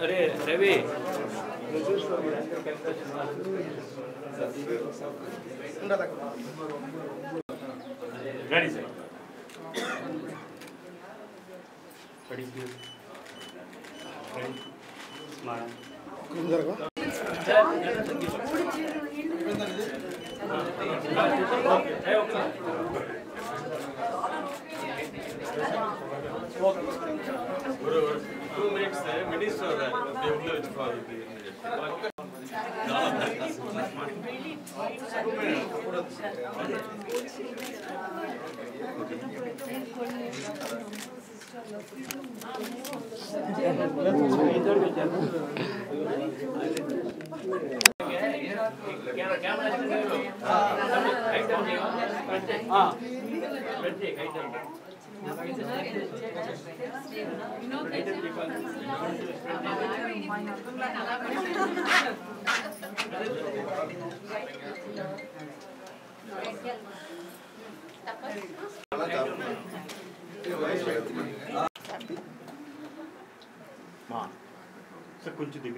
अरे रवि गाड़ी से बड़ी Two minutes minister कुछ दिख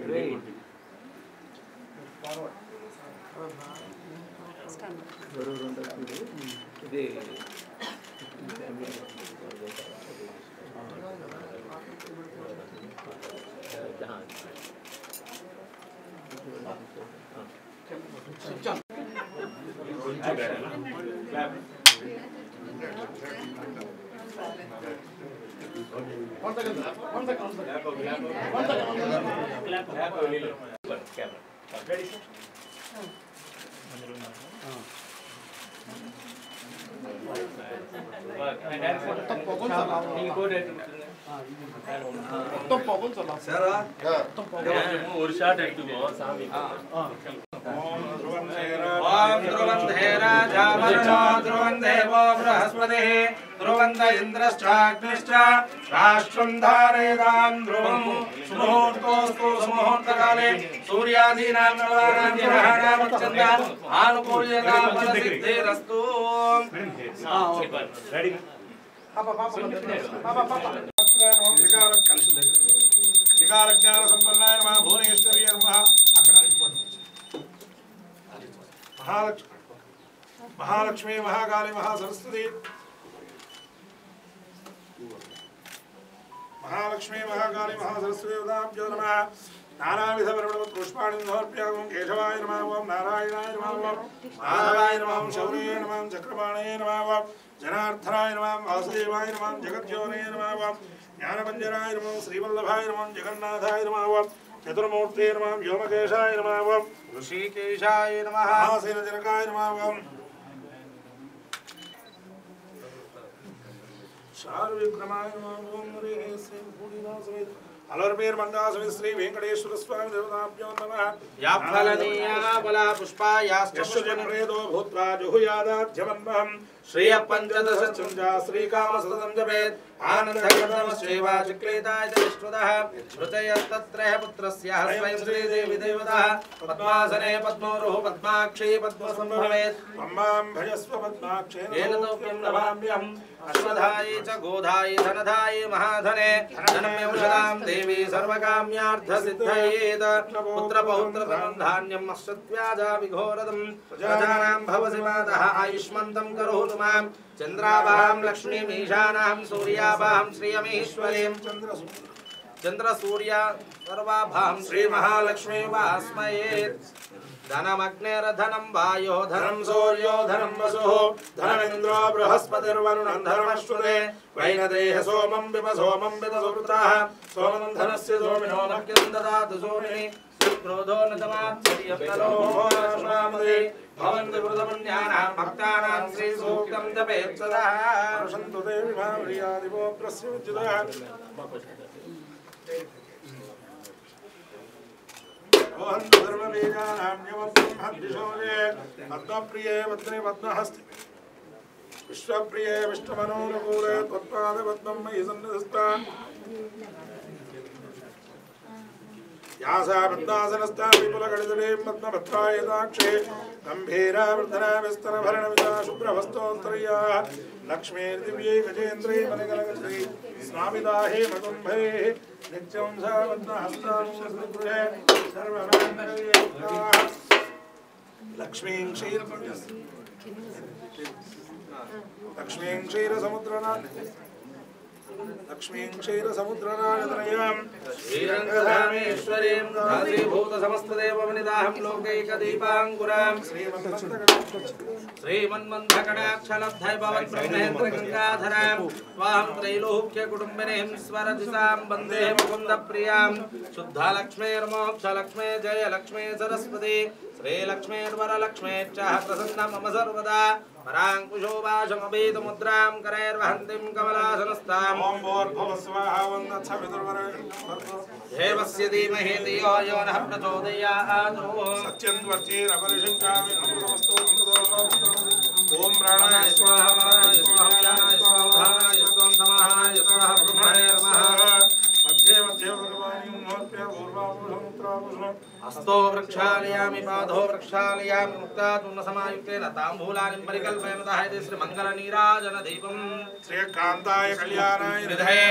और शॉट है तू सामी ध्रुवन्देवो बृहस्पतिः ध्रुवन्त इन्द्रश्चाग्निश्च राष्ट्रं धारयतां ध्रुवं सुमुहूर्तोऽस्तु सुमुहूर्तकाले सूर्यादीनां नवानां ग्रहाणां चन्द्र आनुकूल्यता फलसिद्धिरस्तु। विकारज्ञान संपन्नाय नमः भुवनेश्वर्यै नमः। महालक्ष्मी महाकाली महासरस्वती महालक्ष्मी महाकाली महासरस्वती उदाभ्यो नमः। नानाविध पुष्पाणि समर्प्य ओं केशवाय नमः ओं नारायणाय नमः ओं माधवाय नमः ओं शौर्ये नमः ओं चक्रपाणे नमः ओं जनार्दनाय नमः ओं वासुदेवाय नमः ओं जगज्योतये नमः ओं ज्ञानमञ्जनाय नमः ओं श्रीवल्लभाय नमः ओं जगन्नाथाय नमः ओं चतुर्मूर्ते नमः ओं व्योमकेशाय नमः ओं ऋषिकेशाय नमः महासेनजनकाय नमः ओं शार्विक्रमाय नमः ओं हरे श्री भूरिवासमेत अलर्मेर मंगा समेत श्री वेंकटेश्वर स्वामी देवताभ्यो नमः। या फलनीया बला पुष्पायाश्च पुष्पनिरेदो भूत्वा जुहुयादाध्यमन्वहं श्रिय पंचदश चुंजा श्री काम सततं जपेत् आनन्दकर्मश्चैव चिक्लेताय च विष्णुतः प्रचयस्तत्रयः पुत्रस्य स्वयं श्री देवी देवता पद्मासने पद्मोरुः पद्माक्षी पद्मसंभवेत् अम्मां भजस्व पद्माक्षेन येन तोऽप्यं लभाम्यहम् अश्वधाये च गोधाये धनधाये महाधने धनम्यौषधां देवी सर्वकाम्यार्थसिद्धयेत् पुत्रपौत्रधनं धान्यम् अश्वत्व्याजा विघोरदं प्रजानां भवसि मातः आयुष्मन्तं करोतु मां चन्द्राभां लक्ष्मीमीशानां सूर्याभां श्रियमीश्वरीं चंद्र सूर्य सर्वाभां श्री महालक्ष्मी वास्मयेत् धनमग्निर्धनं वायो धनं सूर्यो धनं वसुः धनमिन्द्रो बृहस्पतिर्वरुणं धर्मश्रुते वैनदेह सोमं विप सोमं विदसुवृताः सोमं धनस्य सोमिनो मह्यं ददातु सोमिनि क्रोधो न समाच्यप्तरो श्रामदे भवन्तु कृतपुण्यानां भक्तानां श्रीसूक्तं जपेत् सदा प्रसन्तु देवी भावयादिवो प्रस्युज्यतः पद्मप्रिये पत्नी पद्महस्ते विश्वप्रिये विष्णुमनोनुकूले त्वत्पाद पद्मं मयि सन्निधत्तां यासा पद्मासनस्था विपुलगणितुलीं पद्मभद्रायताक्षे गम्भीरा वर्धना विस्तरभरणमिता शुभ्रवस्तोत्तरीया लक्ष्मीर्दिव्ये गजेन्द्रे मनगलगत्रे स्वामिदाहे मकुम्भे नित्यं सावद्नहस्तानुगृहे सर्वमङ्गलयुक्ताः लक्ष्मीं क्षीरसमुद्रनाथनयां श्रीरङ्गधामेश्वरीं दासीभूतसमस्तदेववनिताहं लोकैकदीपाङ्कुरां श्रीमन्मन्थकटाक्षलब्धैभवन्ब्रह्मेन्द्रगङ्गाधरां त्वां त्रैलोक्यकुटुम्बिनीं स्वरजितां वन्दे मुकुन्दप्रियां शुद्धलक्ष्मीर्मोक्षलक्ष्मी जयलक्ष्मी सरस्वती श्रीलक्ष्मीर्वरलक्ष्मी च प्रसन्ना मम सर्वदा पराङ्कुशोभाषमभीतमुद्रां करैर्वहन्तीं कमलासनस्ताम् ॐ भूर्भुवस्वाहा देवस्य धीमहि धियो यो नः प्रचोदयात् सत्यन्वर्तीरपरिषिञ्चामि अमृतमस्तु ॐ प्राणाय स्वाहा वराय स्वाहा व्यानाय स्वाहा उदानाय स्वाहा समाहाय स्वाहा ब्रह्मणे नमः मध्ये मध्ये भगवान् मोत्य पूर्वाभूषमुत्राभूषणम् हस्तो वृक्षालयामि पादो वृक्षालयामि मुक्तात्मसमायुक्तेन ताम्बूलानि परिकल्पयन्तः इति श्रीमङ्गलनीराजनदीपम् श्रीकान्ताय कल्याणाय निधये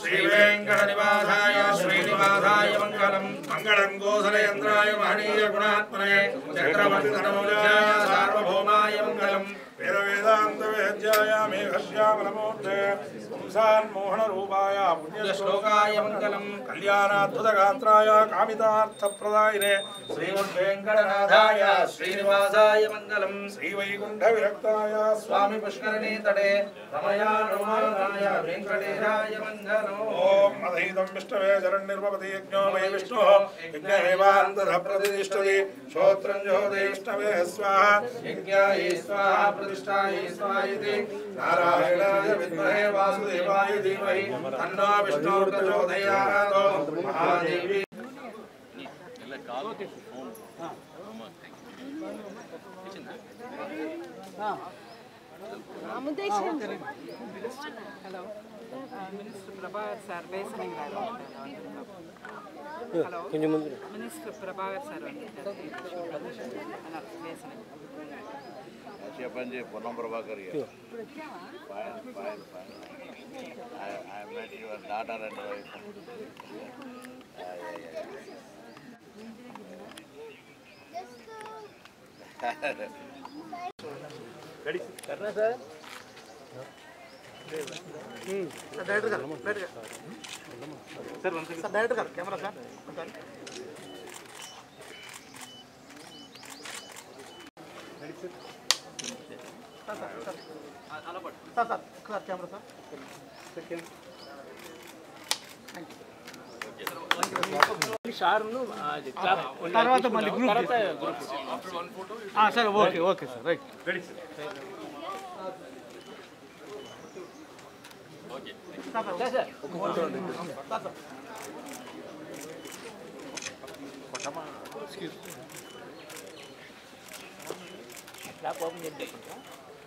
श्रीवेङ्कटनिवासाय श्रीनिवासाय मङ्गलम् मङ्गलं गोसलेन्द्राय महनीय गुणात्मने चक्रवर्तितनमूलाय सार्वभौमाय मङ्गलम् वेदवेदान्तवेद्याय मेघश्यामलमूर्ते पुंसान्मोहनरूपाय पुण्यश्लोकाय मङ्गलम् कल्याणाद्भुतगात्राय कामितार्थप्रदायिने श्रीमद्वेङ्कटनाथाय श्रीनिवासाय मङ्गलम् श्रीवैकुण्ठविरक्ताय स्वामी पुष्करिणी तटे रमयानुमानाय वेङ्कटेशाय मङ्गलम् ॐ अधीतं विष्णवे शरण्यर्भवति यज्ञो वै विष्णुः यज्ञमेवान्तः प्रतिष्ठति श्रोत्रं ज्योति विष्णवे स्वाहा यज्ञाय स्वाहा प्रतिष्ठाय स्वाहा इति नारायणाय विद्महे वासुदेवाय धीमहि तन्नो विष्णुः प्रचोदयात् Mahadevi Hello. Minister Prabhakar sir, listening. Hello. Minister Prabhakar sir, listening. Panji, Ponam Prabhakar here. Fine. I met your daughter and wife. Ready? करना sir? Director sir one second. Sir director कर camera sir sir camera sir తర్వాత మళ్ళీ group సరే okay sir right Ready sir.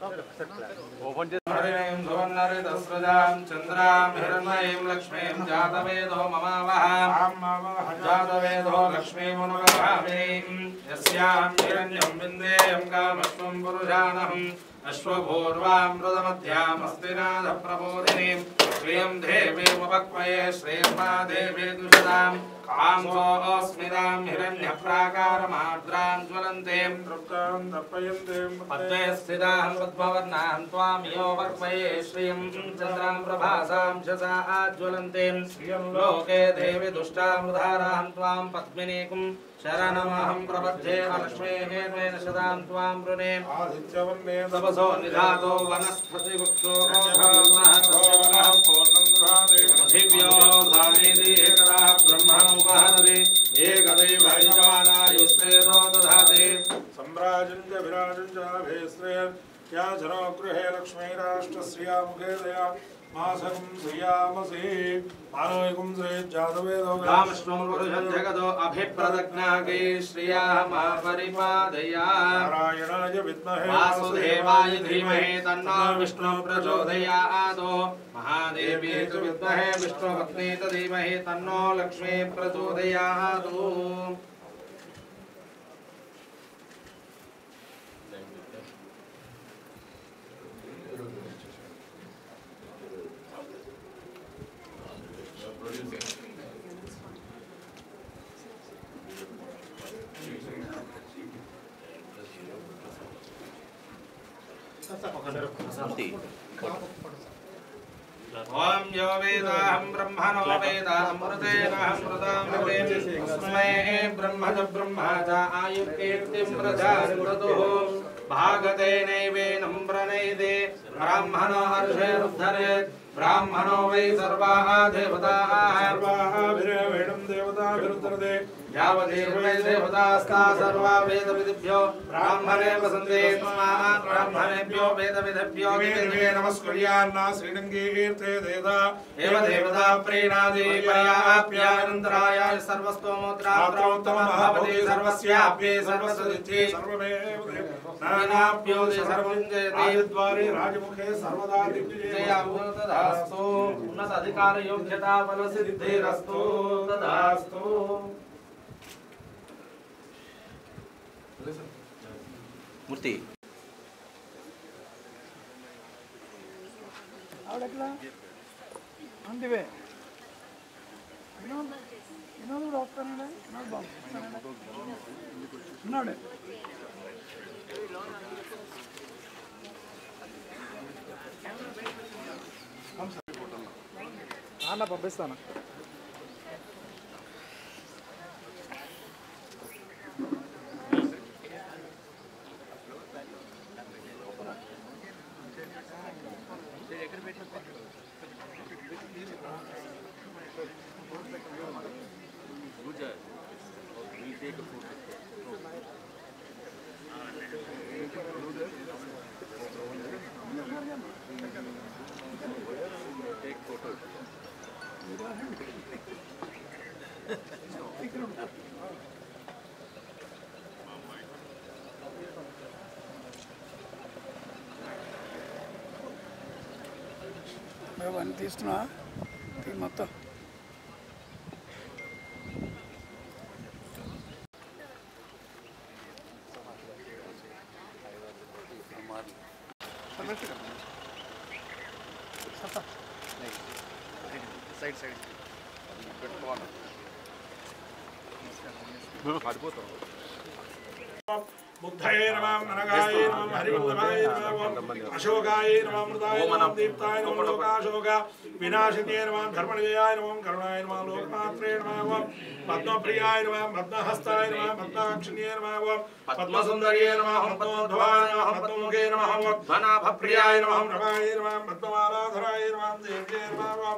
ओपन हरिणीं सुवर्णरितस्रजां चन्द्रां हिरण्मयीं लक्ष्मीं जातवेदो ममावहां जातवेदो लक्ष्मीमुपगामिनीं यस्यां हिरण्यं विन्देयं कामश्वं पुरुषाणहम् अश्वपूर्वामृतमध्यामस्तिनाथप्रबोधिनीं श्रियं देवीमुपक्वये श्रेष्मा देवी दुषदां कांसोऽस्मितां हिरण्यप्राकारमार्द्रां ज्वलन्तीं तृप्तां दर्पयन्तीं पद्मे स्थितां पद्मवर्णां त्वां यो वक्वये श्रियं चन्द्रां प्रभासां शसा ज्वलन्तीं लोके देवी दुष्टामुदारां त्वां पद्मिनीकुं शरणमहं प्रपद्ये लक्ष्मीः मेन सदां त्वां वृणे आदित्यवर्णे तपसो निधातो वनस्पतिवृक्षो पृथिव्यो धामेति एकदा ब्रह्मणोपहरति एकदैव यजमानायुस्तेजो दधाति सम्राजं च विराजं च भेस्त्रेर्या जनो गृहे लक्ष्मीराष्ट्रस्या मुखे दया मासकं श्रियामसि मानविकं श्रीजातवेदो रामश्वं पुरुषं जगतो अभिप्रदज्ञाकै श्रियाः मा परिपादया नारायणाय विद्महे वासुदेवाय धीमहि तन्नो विष्णुः प्रचोदयात् महादेवी च विद्महे विष्णुपत्नी च धीमहि तन्नो लक्ष्मी प्रचोदयात् మూర్తి ఓం యో వేదాహం బ్రహ్మణో వేదామృతేనామృతామృతే తస్మై బ్రహ్మజ బ్రహ్మజ ఆయుర్కీర్తిం ప్రజాస్మృతుః భాగతేనైవేనం ప్రణైదే బ్రాహ్మణో హర్షేరుద్ధరేత్ బ్రాహ్మణో వై సర్వాః దేవతాః సర్వాభిరేవేణం దేవతాభిరుద్ధరతే యావదేర్వై దేవతాస్తా సర్వా వేదవిదిభ్యో బ్రాహ్మణే వసంతే తస్మాత్ బ్రాహ్మణేభ్యో వేదవిదిభ్యో నమస్కుర్యాన్నా శ్రీరంగీర్తే దేవతా ఏవ దేవతా ప్రీణాది పర్యాప్యానంతరాయ సర్వస్తోమోత్రాత్రోత్తమః భవతి సర్వస్యాప్యే సర్వసదిత్యే సర్వమేవ నానాభ్యో సర్వం జయతి రాజద్వారే రాజముఖే సర్వదా దివ్యజయ తదాస్తు ఉన్నత అధికార యోగ్యతా బల సిద్ధిరస్తు తదాస్తు మూర్తి అందివే వినోద్ కూడా వస్తానండి వినోద్ బాబు ఉన్నాడు అన్న పంపిస్తాను అవన్నీ తీస్తున్నా మొత్తం సైడ్ సైడ్ పడిపోతాం बुद्धये नमः नरगाय नमः हरिवल्लभाय नमः अशोकाय नमः मृताय नमः दीप्ताय नमः लोकाशोक विनाशिने नमः धर्मनिजयाय नमः करुणाय नमः लोकमात्रे नमः पद्मप्रियाय नमः पद्महस्ताय नमः पद्माक्षिणे नमः पद्मसुन्दर्ये नमः पद्मोद्भवाय नमः पद्ममुखे नमः पद्मनाभप्रियाय नमः नमाय नमः पद्ममालाधराय नमः देव्ये नमः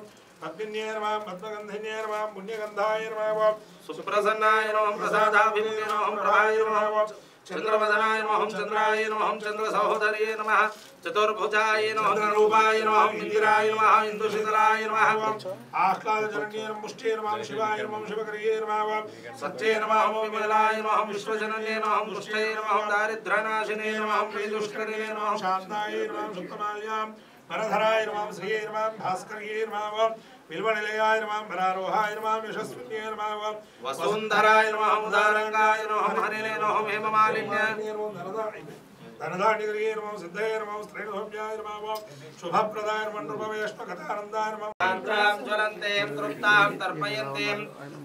पद्मिन्ये नमः पद्मगन्धिन्ये नमः पुण्यगन्धाय नमः सुप्रसन्नाय नमः प्रसादाभिमुखे नमः प्रभाय नमः चंद्रवदनाय नमः चंद्राय नमः चंद्र सहोदर्ये नमः चतुर्भुजाय नमः चंद्ररूपाय नमः इंदिराय नमः इंदुशीतलाय नमः आह्लादजनन्ये नमः मुष्टे नमः शिवाय नमः शिवकर्ये नमः सच्चे नमः विमलाय नमः विश्वजनन्ये नमः मुष्टे नमः दारिद्र्यनाशिने नमः वेदुष्करिणे नमः शान्ताय नमः सुप्तमाल्यां वरधराय नमः श्रिये नमः भास्कर्ये नमः बिल्वनिलयाय नमः वरारोहाय नमः यशस्विन्ये नमः वसुन्धराय नमः उदारंगाय नमः हरिणे नमः हेममालिन्य धनधान्यग्रिये नमः सिद्धये नमः स्त्रीणोभ्याय नमः शुभप्रदाय नमः नृपवेष्मकथानन्दाय नमः तान्त्रां ज्वलन्ते तृप्तां तर्पयन्ते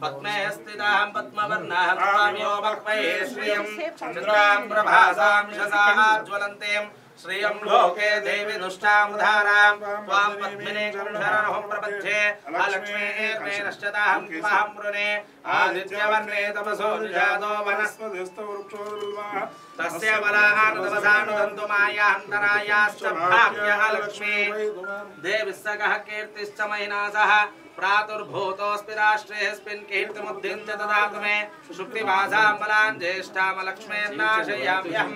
पद्मे स्थितां पद्मवर्णां स्वाम्यो वक्मये श्रियं चन्द्रां प्रभासां यशसा ज्वलन्ते श्रियं लोके देवी दुष्टामुधारां त्वां पद्मिने शरणं प्रपद्ये अलक्ष्मीर्मे नश्यतां त्वां मृणे आदित्यवर्णे तपसो जातो वनस्पतिस्तवृक्षोर्विल्वाः तस्य बलानुतमसानुदन्तु मायान्तरायाश्च भाग्य अलक्ष्मी देवी सकः कीर्तिश्च महिनासः प्रातुर्भूतोऽस्मि राष्ट्रेऽस्मिन् कीर्तिमुद्धिं च ददातु मे शुक्तिवासां बलां ज्येष्ठामलक्ष्मीर्नाशयाम्यहम्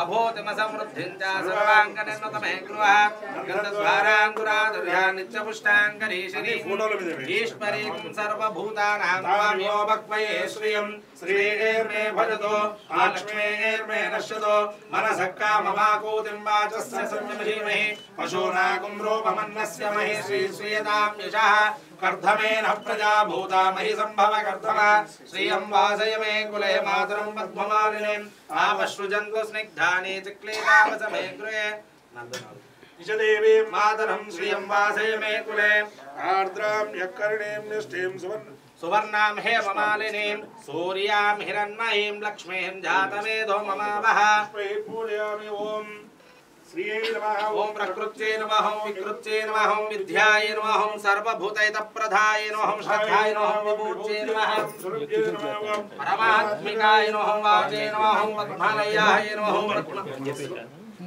अभूतिमसमृद्धिं च सर्वाङ्गनिर्णतमे गृहः गन्धद्वाराङ्कुरादुर्या नित्यपुष्टाङ्गरीशिनी ईश्वरीं सर्वभूतानां त्वाम्यो वक्मये श्रियं श्रीर्मे भजतो लक्ष्मीर्मे नश्यतो मनसः काममाकूतिं वाचस्य संयमहीमहि पशूनागुं रूपमन्नस्य महि श्रीयतां यशः कर्धमेन प्रजा भूता महि संभव कर्धम श्रियं वासय मे कुले मातरं पद्ममालिनीम् आवश्रुजन्तु स्निग्धानि चिक्लेदावसमे गृहे निजदेवीं मातरं श्रियं वासय मे कुले आर्द्रां यक्कर्णीं निष्ठीं सुवर्णां हेममालिनीं सूर्यां हिरण्मयीं लक्ष्मीं जातमेधो ममावः पूजयामि ओम శ్రీయై నమః ఓం ప్రకృత్యై నమః వికృత్యై నమః విద్యాయ నమః సర్వభూతైత ప్రధాయ నమః శ్రద్ధాయ నమః విభూత్యై నమః పరమాత్మికాయ నమః వాచై నమః పద్మాలయాయ నమః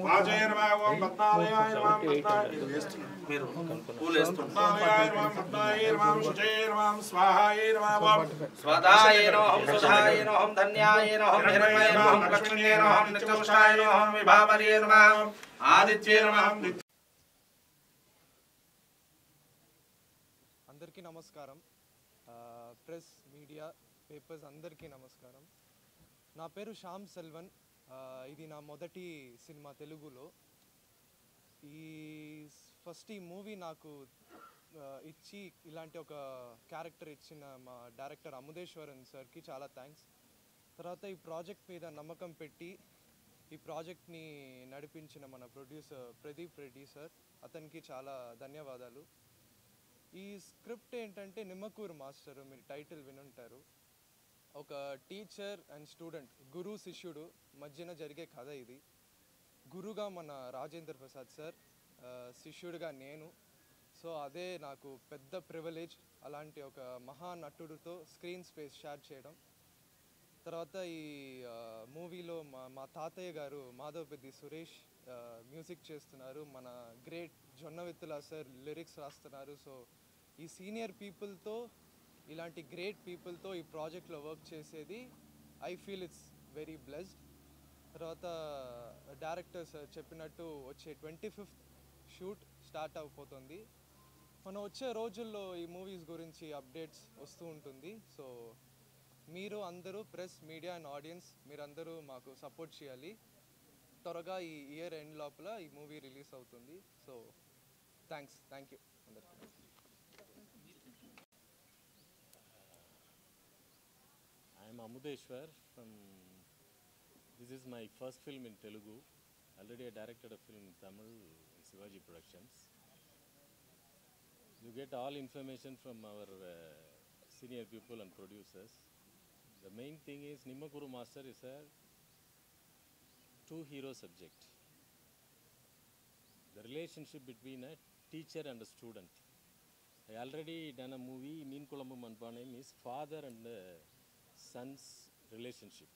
వాచై నమః ఓం పద్మాలయాయ నమః మీరు పూలేస్తున్నారు పద్మాలయాయ నమః పద్మాయ నమః శుచై నమః స్వాహాయ నమః స్వదాయ నమః సుధాయ నమః ధన్యాయ నమః హిరణ్మయ నమః లక్ష్మీయ నమః నిత్యపుష్టాయ నమః విభావర్య నమః ఆదిత్య నమః అందరికీ నమస్కారం. ప్రెస్ మీడియా పేపర్స్ అందరికీ నమస్కారం. నా పేరు శ్యామ్ సెల్వన్. ఇది నా మొదటి సినిమా తెలుగులో. ఫస్ట్ ఈ మూవీ నాకు ఇచ్చి ఇలాంటి ఒక క్యారెక్టర్ ఇచ్చిన మా డైరెక్టర్ అముదేశ్వరన్ సార్కి చాలా థ్యాంక్స్. తర్వాత ఈ ప్రాజెక్ట్ మీద నమ్మకం పెట్టి ఈ ప్రాజెక్ట్ని నడిపించిన మన ప్రొడ్యూసర్ ప్రదీప్ రెడ్డి సార్, అతనికి చాలా ధన్యవాదాలు. ఈ స్క్రిప్ట్ ఏంటంటే నిమ్మకూరు మాస్టర్, మీరు టైటిల్ వినుంటారు. ఒక టీచర్ అండ్ స్టూడెంట్, గురు శిష్యుడు మధ్యన జరిగే కథ ఇది. గురుగా మన రాజేంద్ర ప్రసాద్ సార్, శిష్యుడిగా నేను. సో అదే నాకు పెద్ద ప్రివిలేజ్, అలాంటి ఒక మహానటుడితో స్క్రీన్ స్పేస్ షేర్ చేయడం. తర్వాత ఈ మూవీలో మా తాతయ్య గారు మాధవపెద్ది సురేష్ మ్యూజిక్ చేస్తున్నారు. మన గ్రేట్ జొన్నవిత్తుల సార్ లిరిక్స్ రాస్తున్నారు. సో ఈ సీనియర్ పీపుల్తో, ఇలాంటి గ్రేట్ పీపుల్తో ఈ ప్రాజెక్ట్లో వర్క్ చేసేది I feel it's very blessed. తర్వాత డైరెక్టర్ సార్ చెప్పినట్టు వచ్చే 25th షూట్ స్టార్ట్ అయిపోతుంది. మనం వచ్చే రోజుల్లో ఈ మూవీస్ గురించి అప్డేట్స్ వస్తూ ఉంటుంది. సో మీరు అందరూ ప్రెస్ మీడియా అండ్ ఆడియన్స్ మీరందరూ మాకు సపోర్ట్ చేయాలి. త్వరగా ఈ ఇయర్ ఎండ్ లోపల ఈ మూవీ రిలీజ్ అవుతుంది. సో థ్యాంక్ యూ అందరికీ. I am Amudeshwar from, this is my first film in Telugu. Already I directed a film in Tamil in Shivaji Productions. You get all information from our senior people and producers. The main thing is Nimmakuru Master is a two-hero subject. The relationship between a teacher and a student. I already done a movie, Neen Kulambu Manpanam, is father and son's relationship.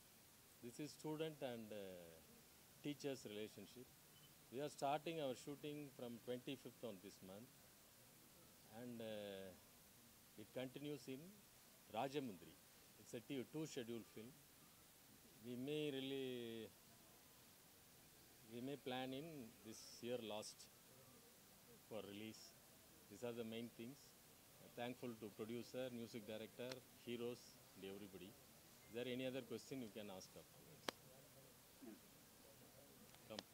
This is student and teacher's relationship. We are starting our shooting from 25th on this month, and it continues in Rajamundri. It's a two schedule film. We may plan in this year last for release. These are the main things. Thankful to producer, music director, heroes, and everybody. Is there any other question you can ask afterwards? Come.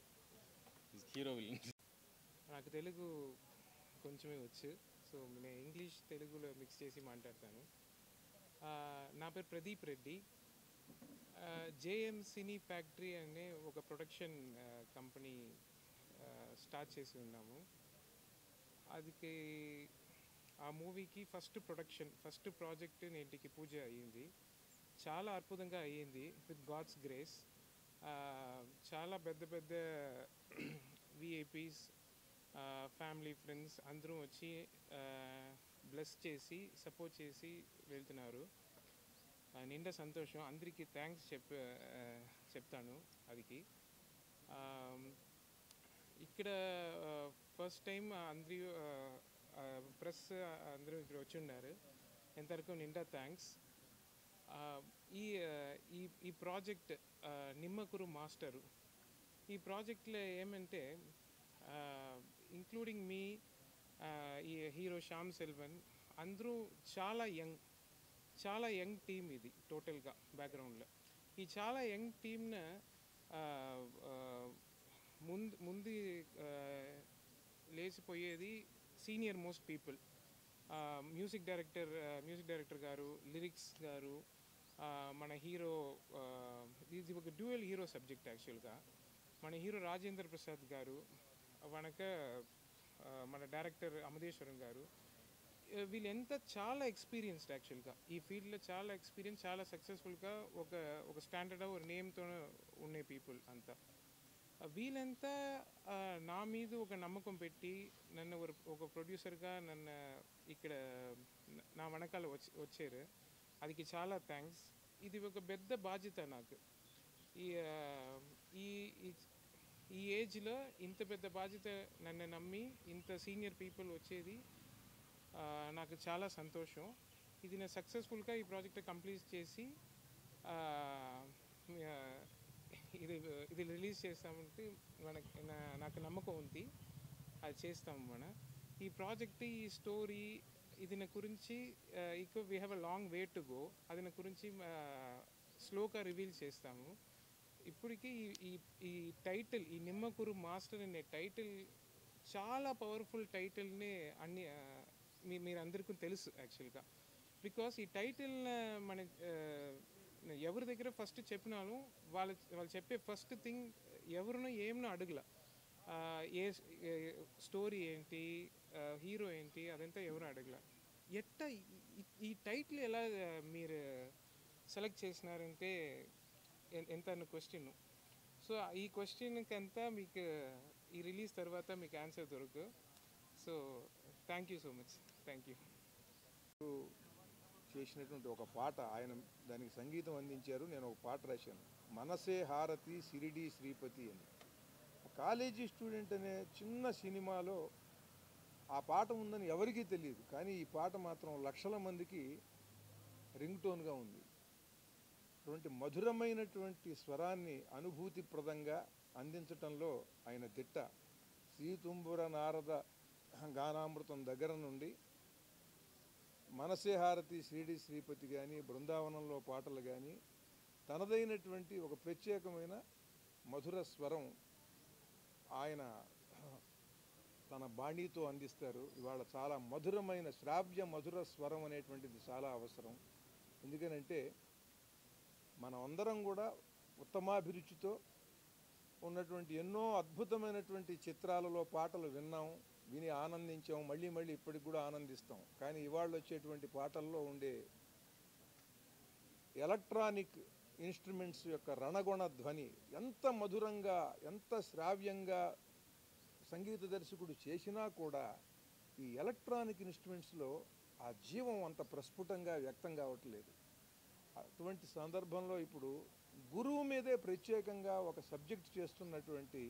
This hero will. నాకు తెలుగు కొంచెమే వచ్చు. So నేను English తెలుగులో mix చేసి మాట్లాడతాను. నా పేరు Pradeep Reddy. JM సినీ factory అనే ఒక ప్రొడక్షన్ కంపెనీ స్టార్ట్ చేసి ఉన్నాము. అది ఆ మూవీకి ఫస్ట్ ప్రాజెక్ట్ నేటికి పూజ అయ్యింది. చాలా అద్భుతంగా అయ్యింది విత్ గాడ్స్ గ్రేస్. చాలా పెద్ద విఐపీస్, ఫ్యామిలీ, ఫ్రెండ్స్ అందరూ వచ్చి బ్లెస్ చేసి సపోర్ట్ చేసి వెళ్తున్నారు. నిండా సంతోషం. అందరికీ థ్యాంక్స్ చెప్తాను. అదికి ఇక్కడ ఫస్ట్ టైం అందరూ ప్రెస్ అందరూ ఇక్కడ వచ్చి ఉన్నారు. ఎంతవరకు నిండా థ్యాంక్స్. ఈ ప్రాజెక్ట్ నిమ్మకురు మాస్టరు, ఈ ప్రాజెక్ట్లో ఏమంటే ఇంక్లూడింగ్ మీ, ఈ హీరో శ్యామ్ సెల్వన్, అందరూ చాలా యంగ్ టీమ్. ఇది టోటల్గా బ్యాక్గ్రౌండ్లో ఈ చాలా యంగ్ టీమ్ను ముందు లేచిపోయేది senior most people. Music director గారు, లిరిక్స్ గారు, మన హీరో, ఇది ఒక డ్యూయల్ హీరో సబ్జెక్ట్ యాక్చువల్గా. మన హీరో రాజేంద్ర ప్రసాద్ గారు, మన డైరెక్టర్ అముదేశ్వరన్ గారు, వీళ్ళంతా చాలా ఎక్స్పీరియన్స్డ్ యాక్చువల్గా. ఈ ఫీల్డ్లో చాలా ఎక్స్పీరియన్స్, చాలా సక్సెస్ఫుల్గా ఒక స్టాండర్డ్ ఒక నేమ్తో ఉండే పీపుల్ అంతా. వీళ్ళంతా నా మీద ఒక నమ్మకం పెట్టి నన్ను ఒక ప్రొడ్యూసర్గా నన్ను ఇక్కడ నా వెనకాల వచ్చారు. అదికి చాలా థ్యాంక్స్. ఇది ఒక పెద్ద బాధ్యత నాకు. ఈ ఈ ఏజ్లో ఇంత పెద్ద బాధ్యత నన్ను నమ్మి ఇంత సీనియర్ పీపుల్ వచ్చేది నాకు చాలా సంతోషం. ఇది నేను సక్సెస్ఫుల్గా ఈ ప్రాజెక్ట్ కంప్లీట్ చేసి ఇది రిలీజ్ చేస్తామంటే నాకు నమ్మకం ఉంది, అది చేస్తాము. ఈ ప్రాజెక్ట్, ఈ స్టోరీ, దీని గురించి ఇక we have a long way to go. దీని గురించి స్లోగా రివీల్ చేస్తాము. ఇప్పటికీ ఈ టైటిల్, ఈ నిమ్మకూరు మాస్టర్ అనే టైటిల్ చాలా పవర్ఫుల్ టైటిల్ని మీరు అందరికీ తెలుసు యాక్చువల్గా. బికాస్ ఈ టైటిల్ మన ఎవరి దగ్గర ఫస్ట్ చెప్పినాను, వాళ్ళు చెప్పే ఫస్ట్ థింగ్ ఎవరినో ఏమో అడగల. ఏ స్టోరీ ఏంటి, హీరో ఏంటి, అదంతా ఎవరు అడగల. ఈ టైటిల్ ఎలా మీరు సెలెక్ట్ చేసినారంటే ఎంత క్వశ్చన్. సో ఈ క్వశ్చన్కి అంతా మీకు ఈ రిలీజ్ తర్వాత మీకు ఆన్సర్ దొరకదు. So thank you so much. Thank you. చేసినటువంటి ఒక పాట, ఆయన దానికి సంగీతం అందించారు. నేను ఒక పాట రాశాను, మనసే హారతి సిరిడి శ్రీపతి అని. కాలేజీ స్టూడెంట్ అనే చిన్న సినిమాలో ఆ పాట ఉందని ఎవరికీ తెలియదు, కానీ ఈ పాట మాత్రం లక్షల మందికి రింగ్ టోన్గా ఉంది. అటువంటి మధురమైనటువంటి స్వరాన్ని అనుభూతిప్రదంగా అందించటంలో ఆయన దిట్ట. శ్రీతుంబుర నారద గానామృతం దగ్గర నుండి మనసే హారతి శ్రీడి శ్రీపతి కానీ, బృందావనంలో పాటలు కానీ, తనదైనటువంటి ఒక ప్రత్యేకమైన మధుర స్వరం ఆయన తన బాణీతో అందిస్తారు. ఇవాళ చాలా మధురమైన శ్రావ్య మధుర స్వరం అనేటువంటిది చాలా అవసరం. ఎందుకనంటే మనం అందరం కూడా ఉత్తమాభిరుచితో ఉన్నటువంటి ఎన్నో అద్భుతమైనటువంటి చిత్రాలలో పాటలు విని ఆనందించాం, మళ్ళీ మళ్ళీ ఇప్పటికి కూడా ఆనందిస్తాం. కానీ ఇవాళ వచ్చేటువంటి పాటల్లో ఉండే ఎలక్ట్రానిక్ ఇన్స్ట్రుమెంట్స్ యొక్క రణగుణ ధ్వని ఎంత మధురంగా, ఎంత శ్రావ్యంగా సంగీత దర్శకుడు చేసినా కూడా ఈ ఎలక్ట్రానిక్ ఇన్స్ట్రుమెంట్స్లో ఆ జీవం అంత ప్రస్ఫుటంగా వ్యక్తం కావట్లేదు. అటువంటి సందర్భంలో ఇప్పుడు గురువు మీదే ప్రత్యేకంగా ఒక సబ్జెక్ట్ చేస్తున్నటువంటి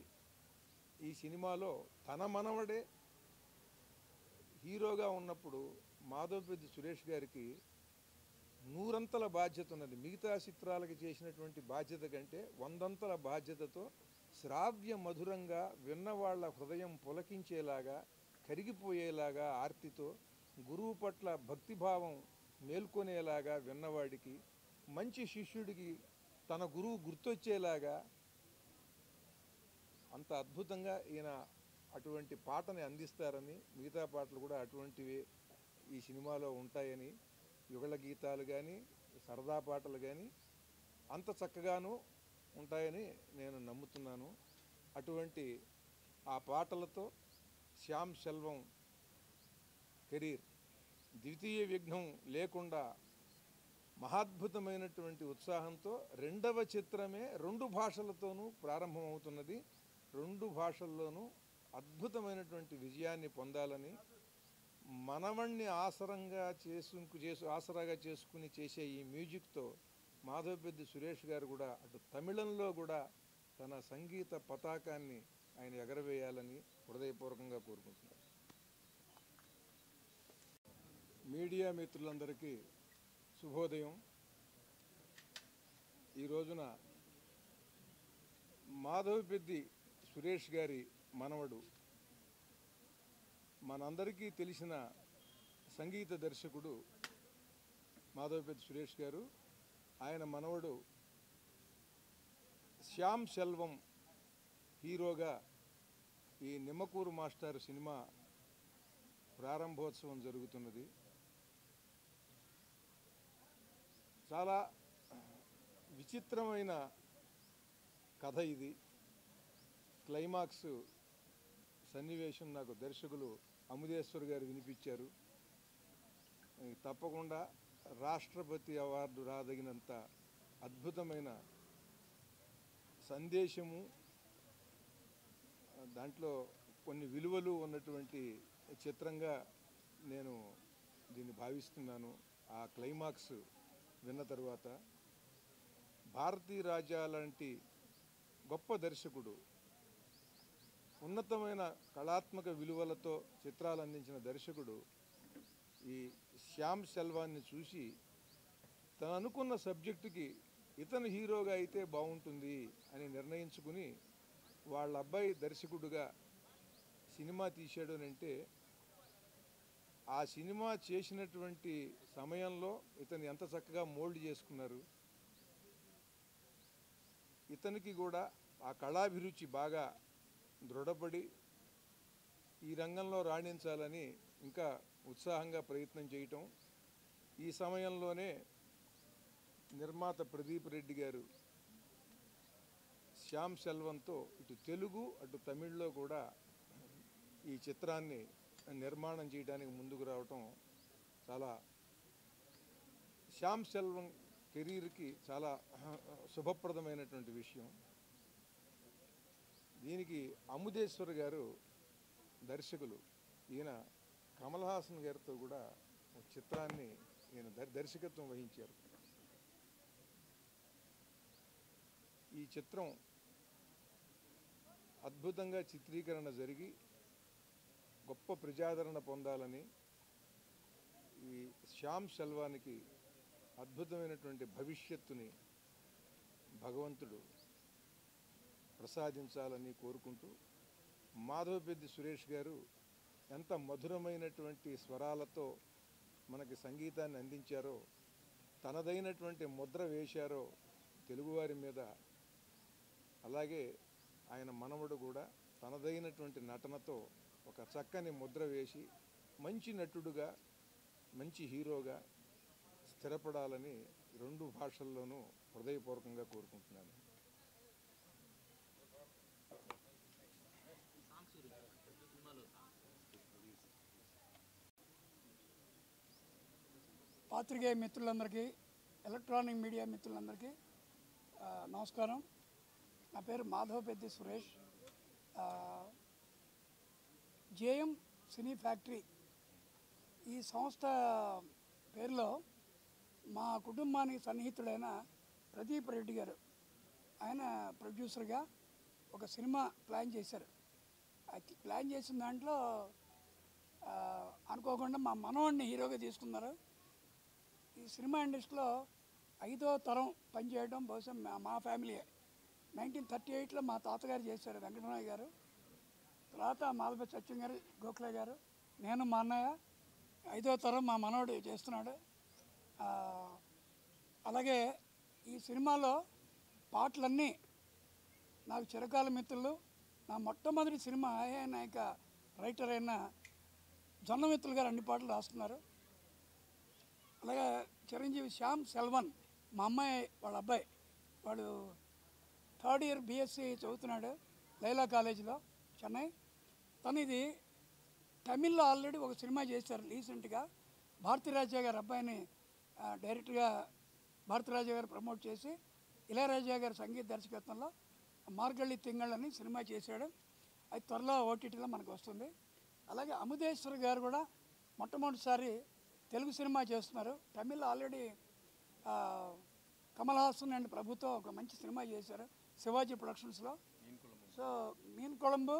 ఈ సినిమాలో తన మనవడే హీరోగా ఉన్నప్పుడు మాధవపెద్ది సురేష్ గారికి 100 బాధ్యత ఉన్నది. మిగతా చిత్రాలకి చేసినటువంటి బాధ్యత కంటే 100 బాధ్యతతో శ్రావ్య మధురంగా విన్నవాళ్ల హృదయం పులకించేలాగా, కరిగిపోయేలాగా ఆర్తితో, గురువు పట్ల భక్తిభావం మేల్కొనేలాగా, విన్నవాడికి మంచి శిష్యుడికి తన గురువు గుర్తొచ్చేలాగా అంత అద్భుతంగా ఈయన అటువంటి పాటని అందిస్తారని, మిగతా పాటలు కూడా అటువంటివే ఈ సినిమాలో ఉంటాయని, యుగళ గీతాలు కానీ సరదా పాటలు కానీ అంత చక్కగాను ఉంటాయని నేను నమ్ముతున్నాను. అటువంటి ఆ పాటలతో శ్యామ్ సెల్వం కెరీర్ ద్వితీయ విఘ్నం లేకుండా మహాద్భుతమైనటువంటి ఉత్సాహంతో రెండవ చిత్రమే 2 భాషలతోనూ ప్రారంభమవుతున్నది. 2 భాషల్లోనూ అద్భుతమైనటువంటి విజయాన్ని పొందాలని, మనవణ్ణి ఆసరాగా చేసుకుని చేసే ఈ మ్యూజిక్తో మాధవపెద్ది సురేష్ గారు కూడా అటు తమిళంలో కూడా తన సంగీత పతాకాన్ని ఆయన ఎగరవేయాలని హృదయపూర్వకంగా కోరుకుంటున్నారు. మీడియా మిత్రులందరికీ శుభోదయం. ఈ రోజున మాధవపెద్ది సురేష్ గారి మనవడు, మనందరికీ తెలిసిన సంగీత దర్శకుడు మాధవపెద్ది సురేష్ గారు, ఆయన మనవడు శ్యామ్ సెల్వం హీరోగా ఈ నిమ్మకూరు మాస్టర్ సినిమా ప్రారంభోత్సవం జరుగుతున్నది. చాలా విచిత్రమైన కథ ఇది. క్లైమాక్స్ సన్నివేశం నాకు దర్శకులు అముదేశ్వర్ గారు వినిపించారు. తప్పకుండా రాష్ట్రపతి అవార్డు రాదగినంత అద్భుతమైన సందేశము, దాంట్లో కొన్ని విలువలు ఉన్నటువంటి చిత్రంగా నేను దీన్ని భావిస్తున్నాను. ఆ క్లైమాక్స్ విన్న తర్వాత భారతీ రాజా లాంటి గొప్ప దర్శకుడు, ఉన్నతమైన కళాత్మక విలువలతో చిత్రాలు అందించిన దర్శకుడు ఈ శ్యామ్ సెల్వాన్ని చూసి తను అనుకున్న సబ్జెక్టుకి ఇతను హీరోగా అయితే బాగుంటుంది అని నిర్ణయించుకుని వాళ్ళ అబ్బాయి దర్శకుడుగా సినిమా తీశాడు అని అంటే ఆ సినిమా చేసినటువంటి సమయంలో ఇతను ఎంత చక్కగా మోల్డ్ చేసుకున్నారు. ఇతనికి కూడా ఆ కళాభిరుచి బాగా దృఢపడి ఈ రంగంలో రాణించాలని ఇంకా ఉత్సాహంగా ప్రయత్నం చేయటం. ఈ సమయంలోనే నిర్మాత ప్రదీప్ రెడ్డి గారు శ్యామ్ సెల్వంతో ఇటు తెలుగు అటు తమిళ్లో కూడా ఈ చిత్రాన్ని నిర్మాణం చేయడానికి ముందుకు రావటం చాలా శ్యామ్ సెల్వం కెరీర్కి చాలా శుభప్రదమైనటువంటి విషయం. దీనికి అముదేశ్వర్ గారు దర్శకులు. ఈయన కమల్ హాసన్ గారితో కూడా ఒక చిత్రాన్ని ఈయన దర్శకత్వం వహించారు. ఈ చిత్రం అద్భుతంగా చిత్రీకరణ జరిగి గొప్ప ప్రజాదరణ పొందాలని, ఈ శ్యామ్ సెల్వానికి అద్భుతమైనటువంటి భవిష్యత్తుని భగవంతుడు ప్రసాదించాలని కోరుకుంటూ, మాధవపెద్ది సురేష్ గారు ఎంత మధురమైనటువంటి స్వరాలతో మనకి సంగీతాన్ని అందించారో, తనదైనటువంటి ముద్ర వేశారో తెలుగువారి మీద, అలాగే ఆయన మనవడు కూడా తనదైనటువంటి నటనతో ఒక చక్కని ముద్ర వేసి మంచి నటుడుగా మంచి హీరోగా స్థిరపడాలని రెండు భాషల్లోనూ హృదయపూర్వకంగా కోరుకుంటున్నాను. పాత్రికేయ మిత్రులందరికీ, ఎలక్ట్రానిక్ మీడియా మిత్రులందరికీ నమస్కారం. నా పేరు మాధవపెద్ది సురేష్. జేఎం సినీ ఫ్యాక్టరీ ఈ సంస్థ పేరులో మా కుటుంబానికి సన్నిహితుడైన ప్రదీప్ రెడ్డి గారు, ఆయన ప్రొడ్యూసర్గా ఒక సినిమా ప్లాన్ చేశారు. ప్లాన్ చేసిన దాంట్లో అనుకోకుండా మా మనవాడిని హీరోగా తీసుకున్నారు. ఈ సినిమా ఇండస్ట్రీలో 5వ తరం పనిచేయడం బహుశా మా ఫ్యామిలీయే. 1938లో మా తాతగారు చేశారు, వెంకటరామయ్య గారు. తర్వాత మాధవపెద్ది సత్యం గారు, గోఖలే గారు, నేను, మా అన్నయ్య. 5వ తరం మా మనవడు చేస్తున్నాడు. అలాగే ఈ సినిమాలో పాటలన్నీ నాకు చిరకాల మిత్రులు, నా మొట్టమొదటి సినిమా నాయక రైటర్ అయిన జొన్నమిత్రులు గారు అన్ని పాటలు రాస్తున్నారు. అలాగే చిరంజీవి శ్యామ్ సెల్వన్, మా అమ్మాయి వాళ్ళ అబ్బాయి, వాడు 3rd ఇయర్ బీఎస్సీ చదువుతున్నాడు లైలా కాలేజీలో, చెన్నై. తను ఇది తమిళ్లో ఆల్రెడీ ఒక సినిమా చేశారు రీసెంట్గా. భారతీరాజా గారి అబ్బాయిని డైరెక్ట్గా భారతీరాజా గారు ప్రమోట్ చేసి ఇళయరాజా గారి సంగీత దర్శకత్వంలో మార్గళ్ళి తింగళ్ళని సినిమా చేశాడు. అది త్వరలో ఓటీటీలో మనకు వస్తుంది. అలాగే అముదేశ్వర్ గారు కూడా మొట్టమొదటిసారి తెలుగు సినిమా చేస్తున్నారు. తమిళ్లో ఆల్రెడీ కమల్ హాసన్ అండ్ ప్రభుతో ఒక మంచి సినిమా చేశారు శివాజీ ప్రొడక్షన్స్లో. సో మీన్ కొళంబు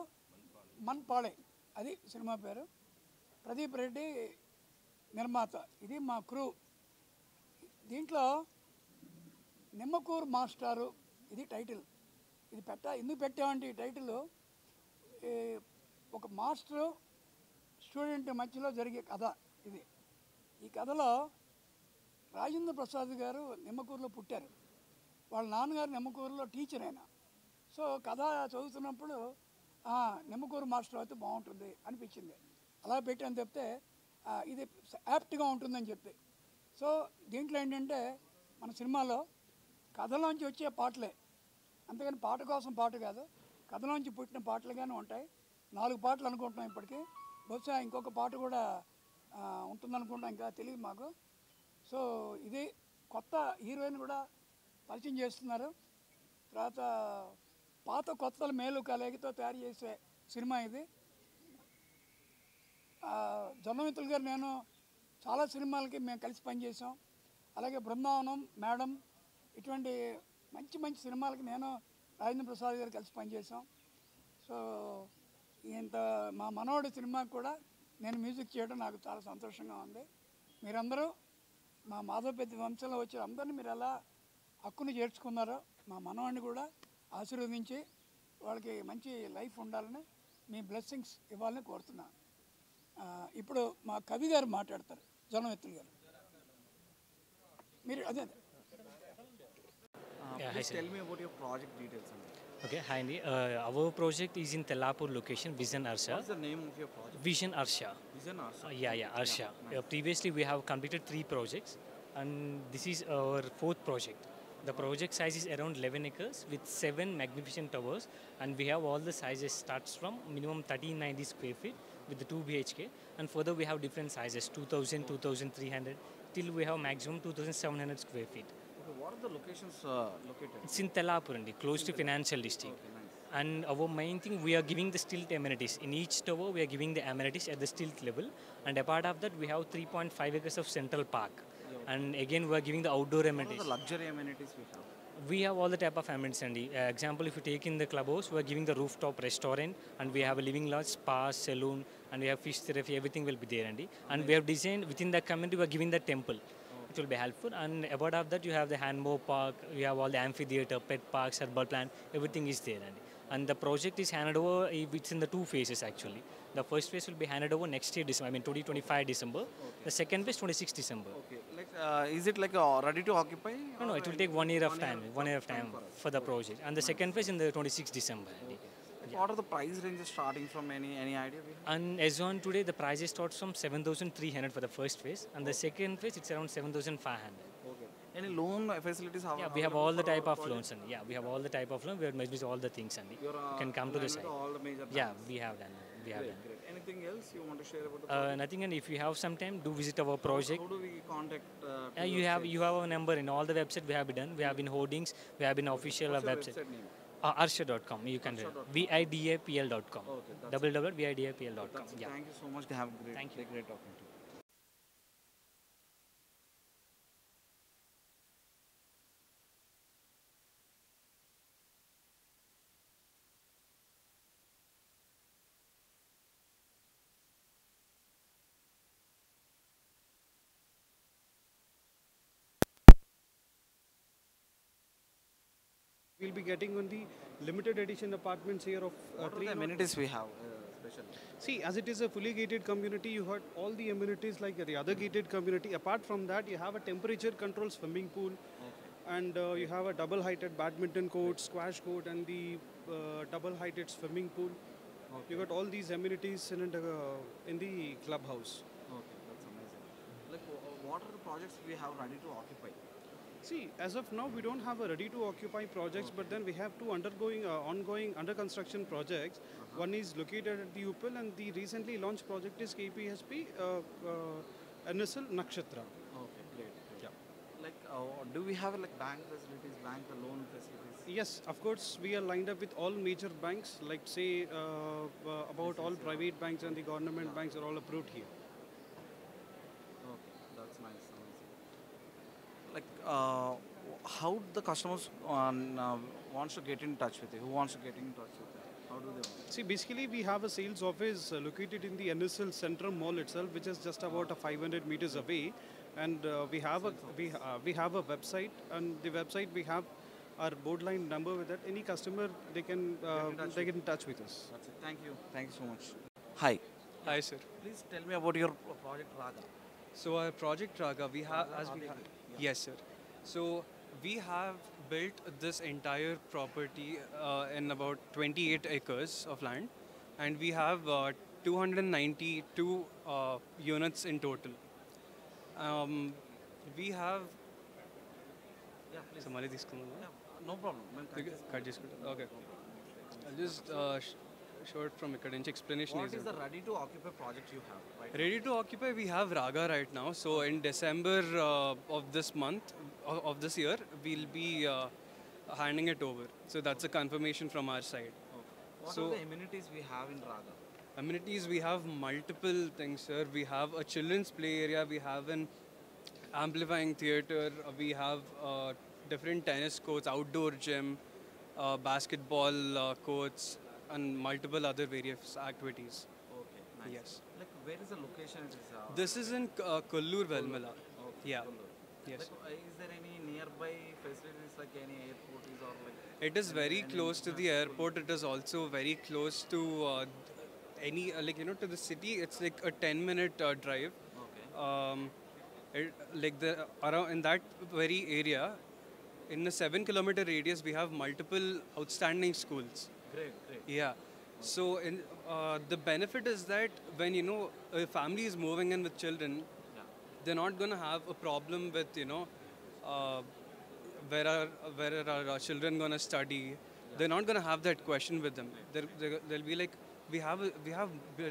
మన్పాళే అది సినిమా పేరు. ప్రదీప్ రెడ్డి నిర్మాత. ఇది మా క్రూ. దీంట్లో నిమ్మకూరు మాస్టారు ఇది టైటిల్. ఇది ఎందుకు పెట్టామంటే ఈ టైటిల్ ఒక మాస్టరు స్టూడెంట్ మధ్యలో జరిగే కథ ఇది. ఈ కథలో రాజేంద్ర ప్రసాద్ గారు నిమ్మకూరులో పుట్టారు. వాళ్ళ నాన్నగారు నిమ్మకూరులో టీచర్ అయినా. సో కథ చదువుతున్నప్పుడు నిమ్మకూరు మాస్టర్ అయితే బాగుంటుంది అనిపించింది. అలా పెట్టాను చెప్తే ఇది యాప్ట్గా ఉంటుందని చెప్పి. సో దీంట్లో ఏంటంటే మన సినిమాలో కథలోంచి వచ్చే పాటలే, అంతేగాని పాట కోసం పాట కాదు, కథలోంచి పుట్టిన పాటలుగానే ఉంటాయి. 4 పాటలు అనుకుంటున్నాం ఇప్పటికీ. బహుశా ఇంకొక పాట కూడా ఉంటుందనుకుంటాం, ఇంకా తెలియదు మాకు. సో ఇది కొత్త హీరోయిన్ కూడా పరిచయం చేస్తున్నారు. తర్వాత పాత కొత్తల మేలు కలయికతో తయారు చేసే సినిమా ఇది. జొన్నమిత్రులు గారు నేను చాలా సినిమాలకి మేము కలిసి పనిచేసాం. అలాగే బృందావనం, మేడం ఇటువంటి మంచి మంచి సినిమాలకి నేను రాజేంద్ర ప్రసాద్ గారు కలిసి పనిచేసాం. సో ఇంత మా మనోడి సినిమాకి కూడా నేను మ్యూజిక్ చేయడం నాకు చాలా సంతోషంగా ఉంది. మీరందరూ మా మాధవపెద్ది వంశంలో వచ్చే అందరినీ మీరు ఎలా హక్కును చేర్చుకున్నారో మా మనవాడిని కూడా ఆశీర్వదించి వాళ్ళకి మంచి లైఫ్ ఉండాలని మీ బ్లెస్సింగ్స్ ఇవ్వాలని కోరుతున్నాను. ఇప్పుడు మా కవి గారు మాట్లాడతారు, జొన్నమిత్రులు గారు. మీరు అదే Please tell me about your project details. Okay, hi Andy. Our project is in Tellapur location, Vision Arsha. What's the name of your project? Vision Arsha. Vision Arsha. Yeah, Arsha. Yeah, nice. Previously we have completed 3 projects and this is our 4th project. The project size is around 11 acres with 7 magnificent towers, and we have all the sizes starts from minimum 1390 square feet with the 2 BHK, and further we have different sizes 2000, 2300 till we have maximum 2700 square feet. Okay, what are the locations located? It's in Tellapur, close to Financial District. Okay, nice. And our main thing, we are giving the stilt amenities. In each tower, we are giving the amenities at the stilt level. And apart of that, we have 3.5 acres of central park. And again, we are giving the outdoor What amenities. are the luxury amenities we have? We have all the type of amenities, Andy. Example, if you take in the clubhouse, we are giving the rooftop restaurant, and we have a living lodge, spa, saloon, and we have fish therapy. Everything will be there, Andy. And we have designed within the community, we are giving the temple. It will be helpful. And apart of that, you have the handball park, you have all the amphitheater, pet parks, herbal plant. Everything is there, Andy. And the project is handed over. It's in the 2 phases actually. The first phase will be handed over next year, December. 2025 December. Okay. The second phase 26 December. Okay, like is it like ready to occupy? No, it will take 1 year of time. 1 year of time for the project. And the second phase in the 26 December. Okay. What are the price ranges starting from? Any idea we have? And as on today, the prices start from 7,300 for the first phase, and the second phase it's around 7,500. Okay. Any loan facilities? Yeah, we have all the type of loans, and yeah, we have all the type of loan. We have managed all the things, and you can come to the site. All the major Yeah, banks. we have done. We have done. Great. Anything else you want to share about the project? Nothing, and if you have some time, do visit our project. How do we contact? You have our number in all the website. We have done. We have been hoardings. We have been official What's your website. website name? Arsha.com. You can vidapl.com. Okay, that's www.vidapl.com. That's it. Yeah. Thank you so much. Have a great, Thank you. great talking to you. We'll be getting on the limited edition apartments here of What are the amenities we have especially? See, as it is a fully gated community, you have all the amenities like the other gated community. Apart from that, you have a temperature controlled swimming pool, and you have a double heighted badminton court, squash court, and the double heighted swimming pool. You got all these amenities in the clubhouse. Okay, that's amazing. Like, what are the projects we have ready to occupy? See, as of now, we don't have a ready-to-occupy projects, but then we have two ongoing under construction projects. One is located at the UPL, and the recently launched project is KPSP NSL Nakshatra. Okay, great. Yeah. Like, do we have like bank facilities, bank loan facilities? Yes, of course, we are lined up with all major banks, like say about all private banks and the government banks are all approved here. Okay, that's nice. Like, how the customers wants to get in touch with you? Who wants to get in touch with you? How do they want? See, basically, we have a sales office located in the NSL Centrum Mall itself, which is just about 500 meters away, and we have a website, and the website we have our board line number with that. Any customer they can get in touch with us. That's it. Thank you. Thank you so much. Hi. Hi, sir. Please tell me about your project Raga. So our project Raga, yes, sir. So we have built this entire property in about 28 acres of land, and we have 292 units in total. We have. Yeah, please. No problem. Okay. I'll just show it from a explanation. What is the ready to occupy project you have? Right Ready to occupy, we have Raga right now. So in December of this month, of this year, we'll be handing it over. So that's a confirmation from our side. What So are the amenities we have in Raga? amenities, we have multiple things, sir. We have a children's play area, we have an amplifying theater, we have different tennis courts, outdoor gym, basketball courts, and multiple other various activities. Okay, nice. Yes. Like, where is the location? It is, This is in Kollur, Velmala. Okay, Yeah. Kollur. Yes. Like, is there any nearby facilities like any airport is or like? It is very close to the airport. It is also very close to any to the city. It's like a 10-minute drive. Okay. Like the around in that very area, in a 7-kilometer radius, we have multiple outstanding schools. Great, great. Yeah. So the benefit is that when a family is moving in with children, they're not going to have a problem with where are our children going to study. They're not going to have that question with them. They'll be like, we have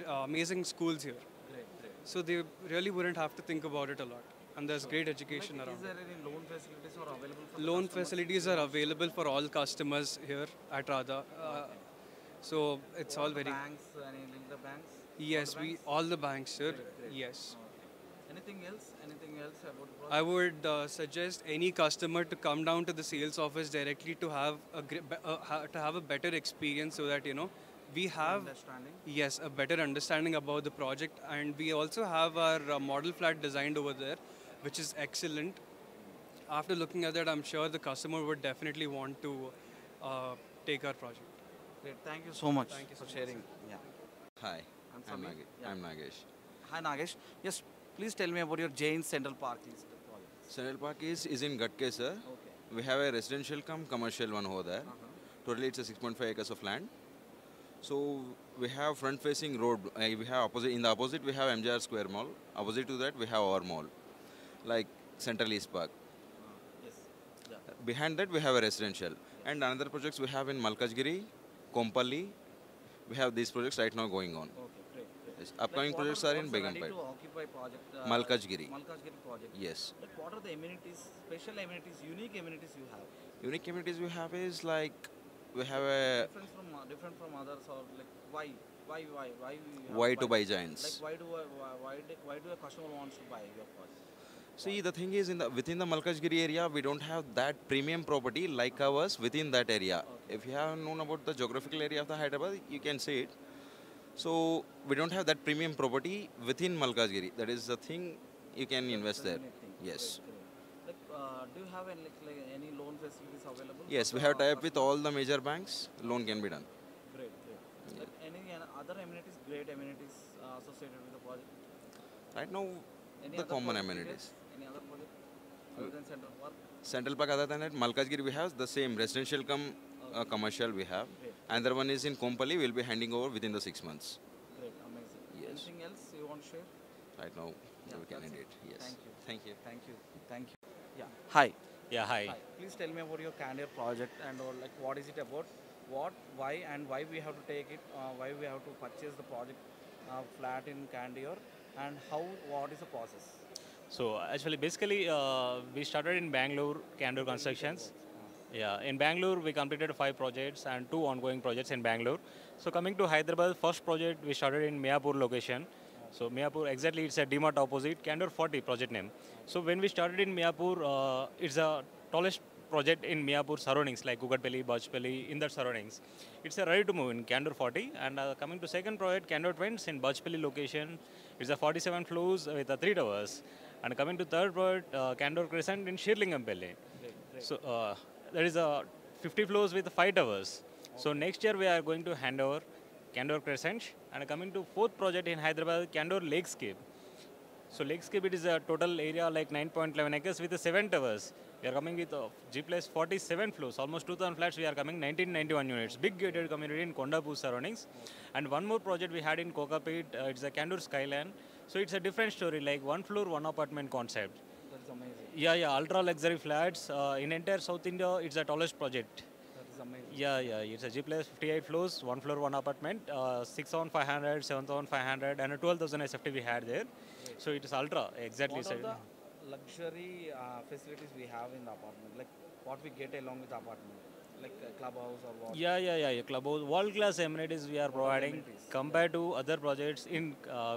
amazing schools here. Great, great. So they really wouldn't have to think about it a lot. And there's great education Like, around. is there any loan facilities or available for Loan the customers? facilities are available for all customers here at Radha. So it's all very. Banks, any link the banks? Yes, all the banks, sir. Great, great. Yes. Anything else? Anything else about the project? I would suggest any customer to come down to the sales office directly to have a better experience, so that we have a better understanding about the project, and we also have our model flat designed over there, which is excellent. After looking at that, I'm sure the customer would definitely want to take our project. Great. Thank you so much Thank you for so sharing. much. Yeah. Hi, I'm I'm, Samir. Yeah. I'm Nagesh. Hi Nagesh. Yes, please tell me about your Jain Central Park East project. Central Park is in Gatke, sir. Okay. We have a residential come commercial one over there. Totally, it's a 6.5 acres of land. So we have front-facing road. We have opposite. In the opposite, we have MJR Square Mall. Opposite to that, we have our mall, like Central East Park. Yes. Yeah. Behind that, we have a residential. And another projects we have in Malkajgiri, Kompally. We have these projects right now going on. Okay, great. Yes. Upcoming projects are in Ready Begumpet. to occupy project. Malkajgiri. Malkajgiri project. Yes. Like, what are the amenities, special amenities, unique amenities you have? Unique amenities we have is like we have a Different from others, or like why you have Why to buy Giants. Like why do a customer wants to buy your project? See, the thing is, within the Malkajgiri area, we don't have that premium property like ours within that area. If you have known about the geographical area of the Hyderabad, you can see it. So we don't have that premium property within Malkajgiri. That is the thing you can invest there. Yes. Like, do you have any loan facilities available? Yes, for we the have tie-up with customers? all the major banks. Loan can be done. Great. Like any other amenities, great amenities associated with the project? Right now, Any the other common project amenities. details? Any other project other than Central Park? Central Park, other than that, Malkajgiri we have the same residential come commercial we have. Great. Another one is in Kompally, we'll be handing over within the 6 months. Great, amazing. Yes. Anything else you want to share? Right now, Yeah, we can that's end it. it. Yes. Thank you. Thank you. Thank you. Thank you. Yeah. Hi. Yeah, hi. Please tell me about your Candor project and or like what is it about? What, why, and why we have to take it? Why we have to purchase the project flat in Candor, and what is the process? So actually, basically, we started in Bangalore, Candor Constructions. Yeah, in Bangalore, we completed 5 projects and 2 ongoing projects in Bangalore. So coming to Hyderabad, first project we started in Mayapur location. So Mayapur, exactly, it's a DMart opposite, Candor 40 project name. So when we started in Mayapur, it's the tallest project in Mayapur surroundings, like Kugatpally, Bajpally, in that surroundings. It's a ready to move in Candor 40. And coming to second project, Candor Twins in Bajpally location, it's a 47 floors with 3 towers. And coming to third project, Candor Crescent in Shirlingampally. So there is a 50 floors with 5 towers. So next year we are going to hand over Candor Crescent, and coming to fourth project in Hyderabad, Candor Lakescape. So Lakescape, it is a total area like 9.11 acres with 7 towers. We are coming with G plus 47 floors, almost 2,000 flats. We are coming 1991 units. Big gated community in Kondapur surroundings. And one more project we had in Kokapet, it's a Candor Skyline. So it's a different story, like 1 floor, 1 apartment concept. That's amazing. Yeah, ultra luxury flats. In entire South India, it's the tallest project. That is amazing. Yeah, it's a G plus 58 floors, 1 floor, 1 apartment, 6,500, 7,500, and 12,000 SFT we had there. So it is ultra, exactly. What are the luxury facilities we have in the apartment? Like what we get along with the apartment? like a clubhouse or what? Yeah. Clubhouse, world-class amenities we are providing compared to other projects in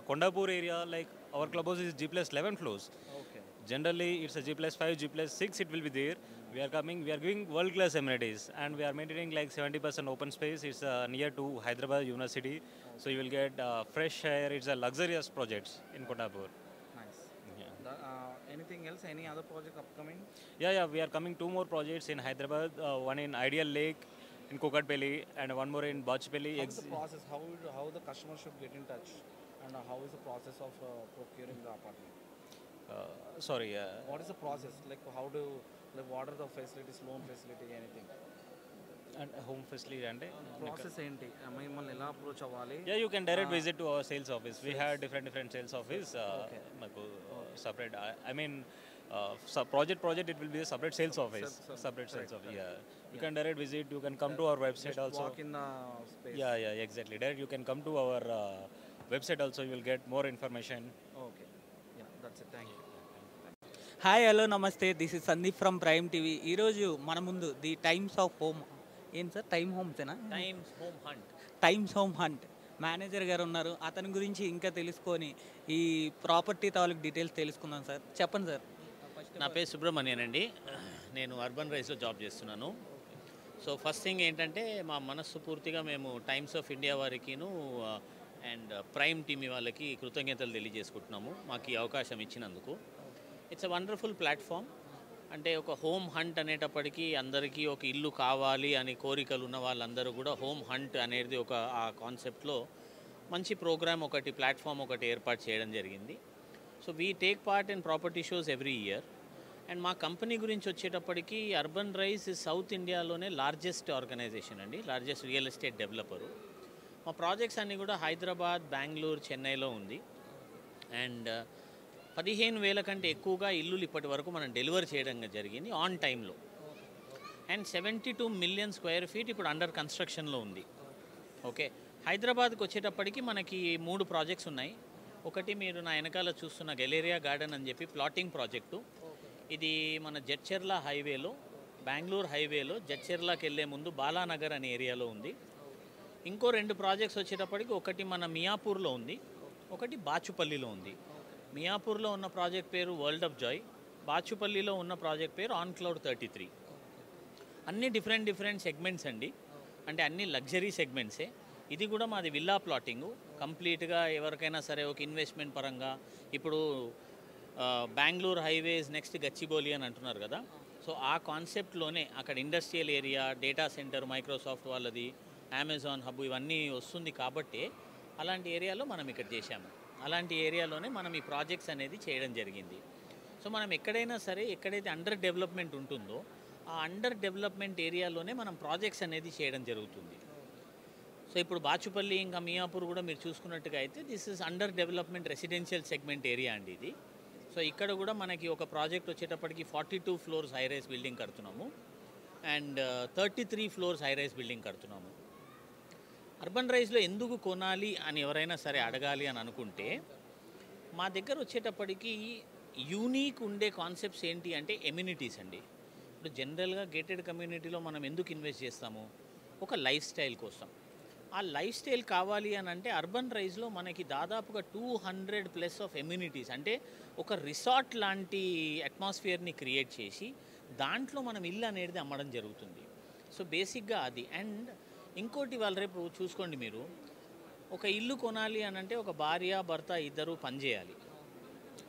Kondapur area. Like our clubhouse is G plus 11 floors. Okay. Generally, it's a G plus 5, G plus 6. It will be there. We are giving world-class amenities, and we are maintaining like 70% open space. It's near to Hyderabad University, so you will get fresh air. It's a luxurious projects in Kondapur. Nice. Anything else? Any other project upcoming? Yeah. We are coming 2 more projects in Hyderabad. One in Ideal Lake, in Kukatpalli, and one more in Bachpalli. How is the process? How the customer should get in touch, and how is the process of procuring the apartment? Sorry. What is the process? Like what are the facilities, loan facility, anything? And home facility and Process enti? Mimmalni ela approach avvali? Yeah, you can direct visit to our sales office. We have different sales office. Separate. I mean, project it will be a separate sales office. Separate sales office. Yeah. You can direct visit. You can come to our website also. Walk in the space. Yeah, exactly. Direct. You can come to our website also. You will get more information. Okay. Yeah, that's it. Thank you. Hi hello నమస్తే this is Sandeep from Prime TV. ఈరోజు మన ముందు the Times of Home ఏం sir time హోమ్సేనా Times Home Hunt manager గారు ఉన్నారు. అతని గురించి ఇంకా తెలుసుకొని ఈ ప్రాపర్టీ తాలూకు డీటెయిల్స్ తెలుసుకుందాం సార్. చెప్పండి సార్. నా పేరు సుబ్రహ్మణ్యన్ అండి. నేను అర్బన్ రైస్లో జాబ్ చేస్తున్నాను. సో ఫస్ట్ థింగ్ ఏంటంటే మా మనస్సు పూర్తిగా మేము టైమ్స్ ఆఫ్ ఇండియా వారికిను అండ్ ప్రైమ్ టీవీ వాళ్ళకి కృతజ్ఞతలు తెలియజేసుకుంటున్నాము మాకు ఈ అవకాశం ఇచ్చినందుకు. It's a wonderful platform. అంటే ఒక హోమ్ హంట్ అనేటప్పటికీ అందరికీ ఒక ఇల్లు కావాలి అని కోరికలు ఉన్న వాళ్ళందరూ కూడా హోమ్ హంట్ అనేది ఒక ఆ కాన్సెప్ట్లో మంచి ప్రోగ్రామ్ ఒకటి ప్లాట్ఫామ్ ఒకటి ఏర్పాటు చేయడం జరిగింది. So we take part in property shows every year. And మా కంపెనీ గురించి వచ్చేటప్పటికి అర్బన్ రైస్ సౌత్ ఇండియాలోనే లార్జెస్ట్ ఆర్గనైజేషన్ అండి, లార్జెస్ట్ రియల్ ఎస్టేట్ డెవలపరు. మా ప్రాజెక్ట్స్ అన్నీ కూడా హైదరాబాద్, బెంగళూరు, చెన్నైలో ఉంది. అండ్ 15,000 కంటే ఎక్కువగా ఇల్లులు ఇప్పటి వరకు మనం డెలివర్ చేయడం జరిగింది ఆన్ టైంలో. అండ్ 72 మిలియన్ స్క్వేర్ ఫీట్ ఇప్పుడు అండర్ కన్స్ట్రక్షన్లో ఉంది. ఓకే, హైదరాబాద్కి వచ్చేటప్పటికి మనకి 3 ప్రాజెక్ట్స్ ఉన్నాయి. ఒకటి మీరు నా వెనకాల చూస్తున్న గెలేరియా గార్డెన్ అని చెప్పి ప్లాటింగ్ ప్రాజెక్టు. ఇది మన జడ్చెర్ల హైవేలో, బెంగళూరు హైవేలో జడ్చెర్లకి వెళ్ళే ముందు బాలానగర్ అనే ఏరియాలో ఉంది. ఇంకో 2 ప్రాజెక్ట్స్ వచ్చేటప్పటికి ఒకటి మన మియాపూర్లో ఉంది, ఒకటి బాచుపల్లిలో ఉంది. మియాపూర్లో ఉన్న ప్రాజెక్ట్ పేరు వరల్డ్ ఆఫ్ జాయ్, బాచుపల్లిలో ఉన్న ప్రాజెక్ట్ పేరు ఆన్ క్లౌడ్ 33. అన్ని డిఫరెంట్ సెగ్మెంట్స్ అండి, అంటే అన్ని లగ్జరీ సెగ్మెంట్సే. ఇది కూడా మాది విల్లా ప్లాటింగు కంప్లీట్గా. ఎవరికైనా సరే ఒక ఇన్వెస్ట్మెంట్ పరంగా ఇప్పుడు బెంగళూరు హైవేస్ నెక్స్ట్ గచ్చిబౌలి అని అంటున్నారు కదా, సో ఆ కాన్సెప్ట్లోనే అక్కడ industrial area, data centre, Microsoft వాళ్ళది, అమెజాన్ హబ్ ఇవన్నీ వస్తుంది కాబట్టి అలాంటి ఏరియాలో మనం ఇక్కడ చేశాము. అలాంటి ఏరియాలోనే మనం ఈ ప్రాజెక్ట్స్ అనేది చేయడం జరిగింది. సో మనం ఎక్కడైనా సరే ఎక్కడైతే అండర్ డెవలప్మెంట్ ఉంటుందో ఆ అండర్ డెవలప్మెంట్ ఏరియాలోనే మనం ప్రాజెక్ట్స్ అనేది చేయడం జరుగుతుంది. సో ఇప్పుడు బాచుపల్లి ఇంకా మియాపూర్ కూడా మీరు చూసుకున్నట్టుగా అయితే this is under development residential segment area అండి ఇది. సో ఇక్కడ కూడా మనకి ఒక ప్రాజెక్ట్ వచ్చేటప్పటికి 42 ఫ్లోర్స్ హై రైస్ బిల్డింగ్ కడుతున్నాము and 33 floors high rise building కడుతున్నాము. అర్బన్ రైస్లో ఎందుకు కొనాలి అని ఎవరైనా సరే అడగాలి అని అనుకుంటే మా దగ్గర వచ్చేటప్పటికి యూనిక్ ఉండే కాన్సెప్ట్స్ ఏంటి అంటే ఎమ్యూనిటీస్ అండి. ఇప్పుడు జనరల్గా గేటెడ్ కమ్యూనిటీలో మనం ఎందుకు ఇన్వెస్ట్ చేస్తాము? ఒక లైఫ్ స్టైల్ కోసం. ఆ లైఫ్ స్టైల్ కావాలి అని అంటే అర్బన్ రైస్లో మనకి దాదాపుగా 200+ ఆఫ్ ఎమ్యూనిటీస్, అంటే ఒక రిసార్ట్ లాంటి అట్మాస్ఫియర్ని క్రియేట్ చేసి దాంట్లో మనం ఇల్లు అనేది అమ్మడం జరుగుతుంది. సో బేసిక్గా అది. అండ్ ఇంకోటి వాళ్ళు రేపు చూసుకోండి, మీరు ఒక ఇల్లు కొనాలి అని అంటే ఒక భార్య భర్త ఇద్దరు పనిచేయాలి,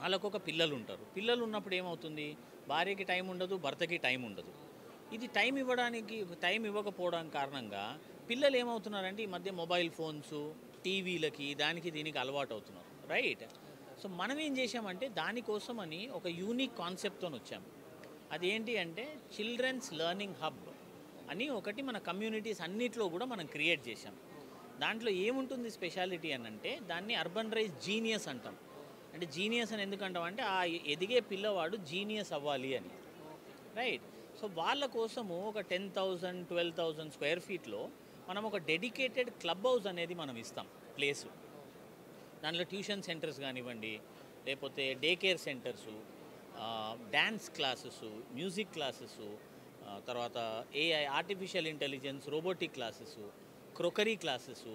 వాళ్ళకు ఒక పిల్లలు ఉంటారు. పిల్లలు ఉన్నప్పుడు ఏమవుతుంది, భార్యకి టైం ఉండదు, భర్తకి టైం ఉండదు. ఇది టైం ఇవ్వకపోవడం కారణంగా పిల్లలు ఏమవుతున్నారంటే ఈ మధ్య మొబైల్ ఫోన్స్, టీవీలకి, దానికి దీనికి అలవాటు అవుతున్నారు, రైట్? సో మనం ఏం చేసామంటే దానికోసమని ఒక యూనిక్ కాన్సెప్ట్తో వచ్చాము. అదేంటి అంటే చిల్డ్రన్స్ లెర్నింగ్ హబ్ అని ఒకటి మన కమ్యూనిటీస్ అన్నిట్లో కూడా మనం క్రియేట్ చేసాం. దాంట్లో ఏముంటుంది స్పెషాలిటీ అని అంటే దాన్ని అర్బన్ రైజ్ జీనియస్ అంటాం. అంటే జీనియస్ అని ఎందుకంటాం అంటే ఆ ఎదిగే పిల్లవాడు జీనియస్ అవ్వాలి అని, రైట్? సో వాళ్ళ కోసము ఒక 10,000 12,000 స్క్వేర్ ఫీట్లో మనం ఒక డెడికేటెడ్ క్లబ్ హౌస్ అనేది మనం ఇస్తాం ప్లేసు. దాంట్లో ట్యూషన్ సెంటర్స్ కానివ్వండి, లేకపోతే day care centres, dance classes, music classes, తర్వాత AI artificial intelligence, robotic classes, crockery classes,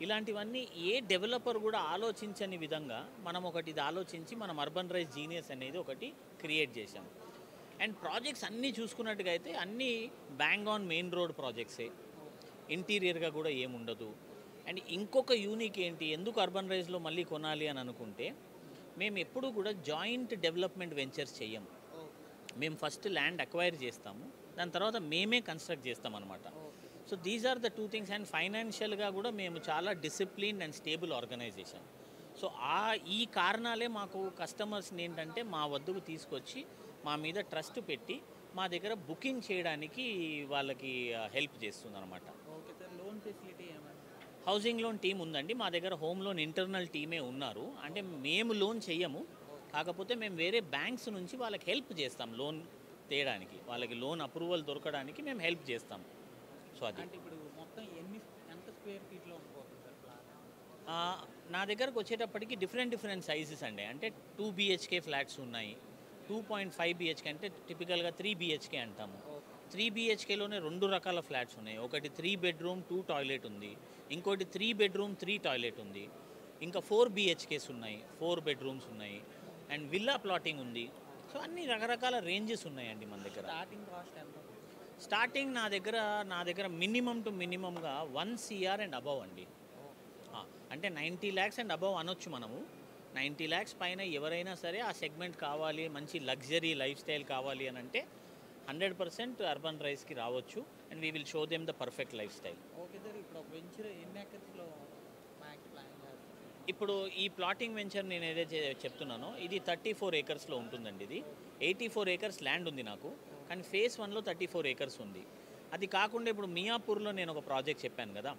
ఇలాంటివన్నీ ఏ డెవలపర్ కూడా ఆలోచించని విధంగా మనం ఒకటి ఇది ఆలోచించి మనం అర్బన్ రైజ్ జీనియస్ అనేది ఒకటి క్రియేట్ చేశాం. అండ్ ప్రాజెక్ట్స్ అన్నీ చూసుకున్నట్టుగా అయితే అన్నీ బ్యాంగ్ ఆన్ మెయిన్ రోడ్ ప్రాజెక్ట్సే, ఇంటీరియర్గా కూడా ఏముండదు. అండ్ ఇంకొక యూనిక్ ఏంటి, ఎందుకు అర్బన్ రైజ్లో మళ్ళీ కొనాలి అని అనుకుంటే, మేము ఎప్పుడూ కూడా జాయింట్ డెవలప్మెంట్ వెంచర్స్ చెయ్యము. మేము ఫస్ట్ ల్యాండ్ అక్వైర్ చేస్తాము, దాని తర్వాత మేమే కన్స్ట్రక్ట్ చేస్తాం అనమాట. So these are the two things. And ఫైనాన్షియల్గా కూడా మేము చాలా discipline and stable organisation. So ఈ కారణాలే మాకు కస్టమర్స్ని ఏంటంటే మా వద్దకు తీసుకొచ్చి మా మీద ట్రస్ట్ పెట్టి మా దగ్గర బుకింగ్ చేయడానికి వాళ్ళకి హెల్ప్ చేస్తుంది అనమాట. లోన్ ఫెసిలిటీ ఏమైనా? హౌసింగ్ లోన్ టీం ఉందండి మా దగ్గర. హోమ్ లోన్ ఇంటర్నల్ టీమే ఉన్నారు. అంటే మేము లోన్ చెయ్యము, కాకపోతే మేము వేరే బ్యాంక్స్ నుంచి వాళ్ళకి హెల్ప్ చేస్తాం లోన్ తేయడానికి, వాళ్ళకి లోన్ అప్రూవల్ దొరకడానికి మేము హెల్ప్ చేస్తాం. సో అది అంటే ఇప్పుడు మొత్తం ఎంత స్క్వేర్ ఫీట్లో ఉంటుంది సార్ ప్లాన్? నా దగ్గరకు వచ్చేటప్పటికి డిఫరెంట్ సైజెస్ అండి. అంటే 2 BHK ఫ్లాట్స్ ఉన్నాయి, 2.5 BHK అంటే టిపికల్గా 3 BHK అంటాము. 3 BHKలోనే 2 రకాల ఫ్లాట్స్ ఉన్నాయి. ఒకటి 3 బెడ్రూమ్ 2 టాయిలెట్ ఉంది, ఇంకోటి 3 బెడ్రూమ్ 3 టాయిలెట్ ఉంది, ఇంకా 4 BHKs ఉన్నాయి, 4 బెడ్రూమ్స్ ఉన్నాయి, అండ్ విల్లా ప్లాటింగ్ ఉంది. సో అన్ని రకరకాల రేంజెస్ ఉన్నాయండి మన దగ్గర. స్టార్టింగ్ కాస్ట్ ఎంత? స్టార్టింగ్ నా దగ్గర మినిమం టు మినిమంగా 1 CR అండ్ అబవ్ అండి. అంటే 90 lakhs అండ్ అబవ్ అనొచ్చు మనము. 90 lakhs పైన ఎవరైనా సరే ఆ సెగ్మెంట్ కావాలి, మంచి లగ్జరీ లైఫ్ స్టైల్ కావాలి అని అంటే 100% అర్బన్ రైజ్కి రావచ్చు. And we will show them the perfect life style. Okay sir, ఇప్పుడు ఒక వెంచర్ ఎన్ని ఎకర్స్లో ప్లాన్ చేస్తారు? ఇప్పుడు ఈ ప్లాటింగ్ వెంచర్ నేను ఏదైతే చెప్తున్నానో ఇది 34 acresలో ఉంటుందండి. ఇది 84 acres ల్యాండ్ ఉంది నాకు, కానీ phase 1లో 34 acres ఉంది. అది కాకుండా ఇప్పుడు మియాపూర్లో నేను ఒక ప్రాజెక్ట్ చెప్పాను కదా,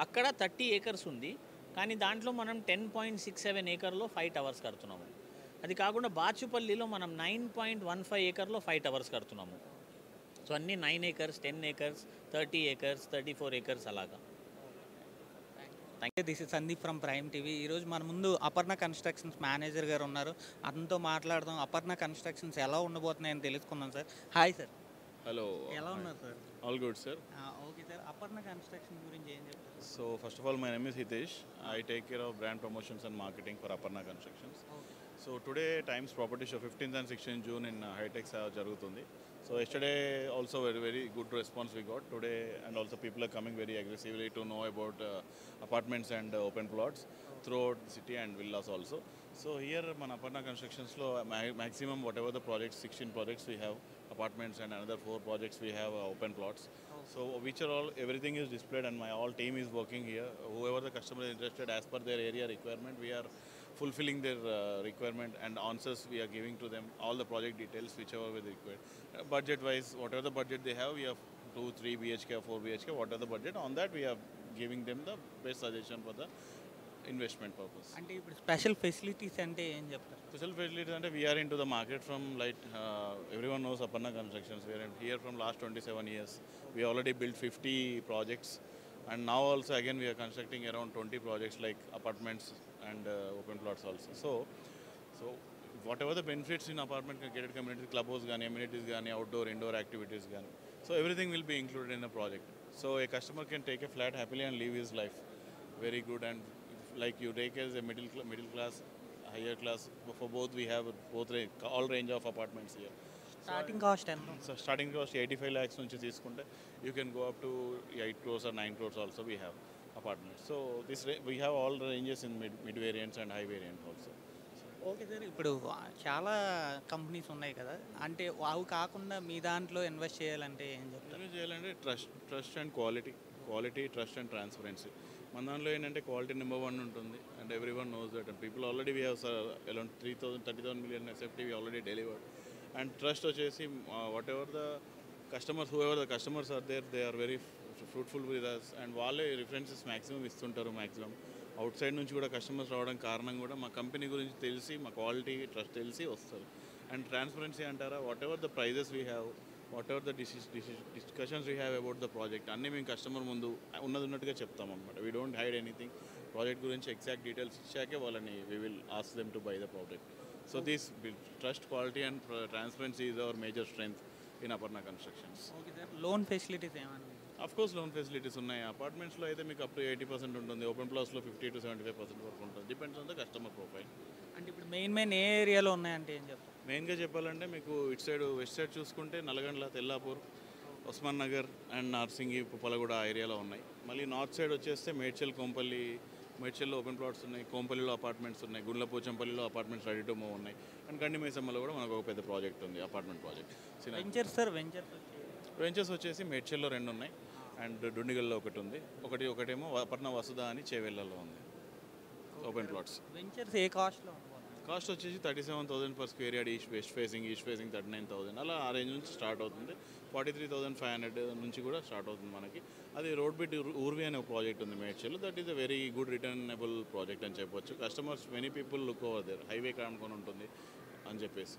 అక్కడ 30 acres ఉంది, కానీ దాంట్లో మనం 10.67 acreలో 5 towers కడుతున్నాము. అది కాకుండా బాచుపల్లిలో మనం 9.15 acreలో 5 towers కడుతున్నాము. సో అన్నీ 9 acres, 10 acres, 30 acres, 34 acres అలాగా. This is Sandeep from Prime TV. ఈరోజు మన ముందు అపర్ణ కన్స్ట్రక్షన్స్ మేనేజర్ గారు ఉన్నారు, అతనితో మాట్లాడదాం. అపర్ణ కన్స్ట్రక్షన్స్ ఎలా ఉండబోతున్నాయని తెలుసుకుందాం సార్. Hi sir. హలో, ఎలా ఉన్నారు sir? All good sir. Okay sir, Aparna construction గురించి ఏం చెప్తారు? So first of all, my name is Hitesh. I take care of brand promotions and marketing for Aparna Constructions. So today Times Property Show 15th and 16th June in High-Tech jarugutundi. So yesterday also very good response we got today, and also people are coming very aggressively to know about apartments and open plots throughout the city and villas also. So here మన Aparna Constructions లో maximum whatever the projects, 16 projects we have apartments, and another 4 projects we have open plots. So which are all, everything is displayed and my all team is working here. Whoever the customer is interested as per their area requirement, we are fulfilling their requirement and answers we are giving to them, all the project details whichever we require. Budget wise, whatever the budget they have, we have 2, 3 BHK or 4 BHK, whatever the budget, on that we are giving them the best suggestion for the investment purpose. అంటే ఇప్పుడు special facilities అంటే ఏం చెప్తారు? Special facilities and we are into the market from like everyone knows Aparna Constructions. We are here from last 27 years. We already built 50 projects, and now also again we are constructing around 20 projects like apartments and open plots also. So whatever the benefits in apartment gated communities, clubhouse gani, amenities gani, outdoor indoor activities gani, so everything will be included in the project. So a customer can take a flat happily and live his life very good. And like you take as a middle class, higher class, for both we have all range of apartments here. Starting cost ఎంత? So starting cost 85 lakhs నుంచి తీసుకుంటే you can go up to 8 crores or 9 crores also we have apartments. So this we have all the ranges in mid variants and high variant also. Okay sir, ఇప్పుడు చాలా companies ఉన్నాయి కదా, అంటే అవి కాకుండా మీ దాంట్లో ఇన్వెస్ట్ చేయాలంటే ఏం చెప్తారు? ఇన్వెస్ట్ చేయాలంటే trust and quality, trust and transparency. మన దాంట్లో ఏంటంటే క్వాలిటీ నెంబర్ 1 ఉంటుంది, and every one knows that. And people already we have around 30,000 million SFT we already delivered. And trust వచ్చేసి whatever the customers, whoever the customers are there, they are very fruitful with us, and వాళ్ళే references maximum ఇస్తుంటారు. Maximum outside నుంచి కూడా customers రావడం కారణం కూడా మా company గురించి తెలిసి, మా క్వాలిటీ ట్రస్ట్ తెలిసి వస్తారు. అండ్ ట్రాన్స్పరెన్సీ అంటారా, whatever the prices we have, whatever the discussions we have about the project, అన్నీ మేము కస్టమర్ ముందు ఉన్నట్టుగా చెప్తాం అనమాట. We don't hide anything. Project గురించి ఎగ్జాక్ట్ డీటెయిల్స్ ఇచ్చాకే వాళ్ళని we will ask them to buy the project. So this trust, quality and transparency is our major strength in Aparna constructions. Okay sir, loan facilities ఏమైనా? Of course loan facilities ఉన్నాయి. అపార్ట్మెంట్స్లో అయితే మీకు up to 80% ఉంటుంది, open ప్లాస్లో 50 to 75% వరకు ఉంటుంది. Depends on the customer profile. అంటే ఇప్పుడు main ఏ ఏరియాలో ఉన్నాయంటే ఏం చెప్తారు? మెయిన్గా చెప్పాలంటే మీకు ఇటు సైడ్ వెస్ట్ సైడ్ చూసుకుంటే నల్గొండ, తెల్లాపూర్, ఉస్మాన్ నగర్ అండ్ నార్సింగి, పుప్పలగూడ ఆ ఏరియాలో ఉన్నాయి. మళ్ళీ నార్త్ సైడ్ వచ్చేస్తే మేడ్చల్, కోంపల్లి, మేడ్చల్లో ఓపెన్ ప్లాట్స్ ఉన్నాయి, కోంపల్లిలో అపార్ట్మెంట్స్ ఉన్నాయి, గుండ్లపోచంపల్లిలో అపార్ట్మెంట్స్ రెడీ టు మూవ్ ఉన్నాయి, అండ్ కండిమైసమ్మలో కూడా మనకు ఒక పెద్ద ప్రాజెక్ట్ ఉంది, apartment project. Ventures sir, ventures వచ్చేసి మేడ్చల్లో 2 ఉన్నాయి అండ్ డుండిగల్లో ఒకటి ఉంది, ఒకటేమో అపర్ణ వసుధ అని చేవెళ్ళలో ఉంది ఓపెన్ ప్లాట్స్. వెంచర్స్ ఏ కాస్ట్లో? కాస్ట్ వచ్చేసి 37,000 per square yard, east facing 39,000, అలా ఆ రేంజ్ నుంచి స్టార్ట్ అవుతుంది. 43,500 నుంచి కూడా స్టార్ట్ అవుతుంది మనకి. అది రోడ్ బిట్ ఊర్వి అనే ఒక ప్రాజెక్ట్ ఉంది Medchal. That is a very good returnable project అని చెప్పొచ్చు. Customers many people look over there, highway కానుకొని ఉంటుంది అని చెప్పేసి.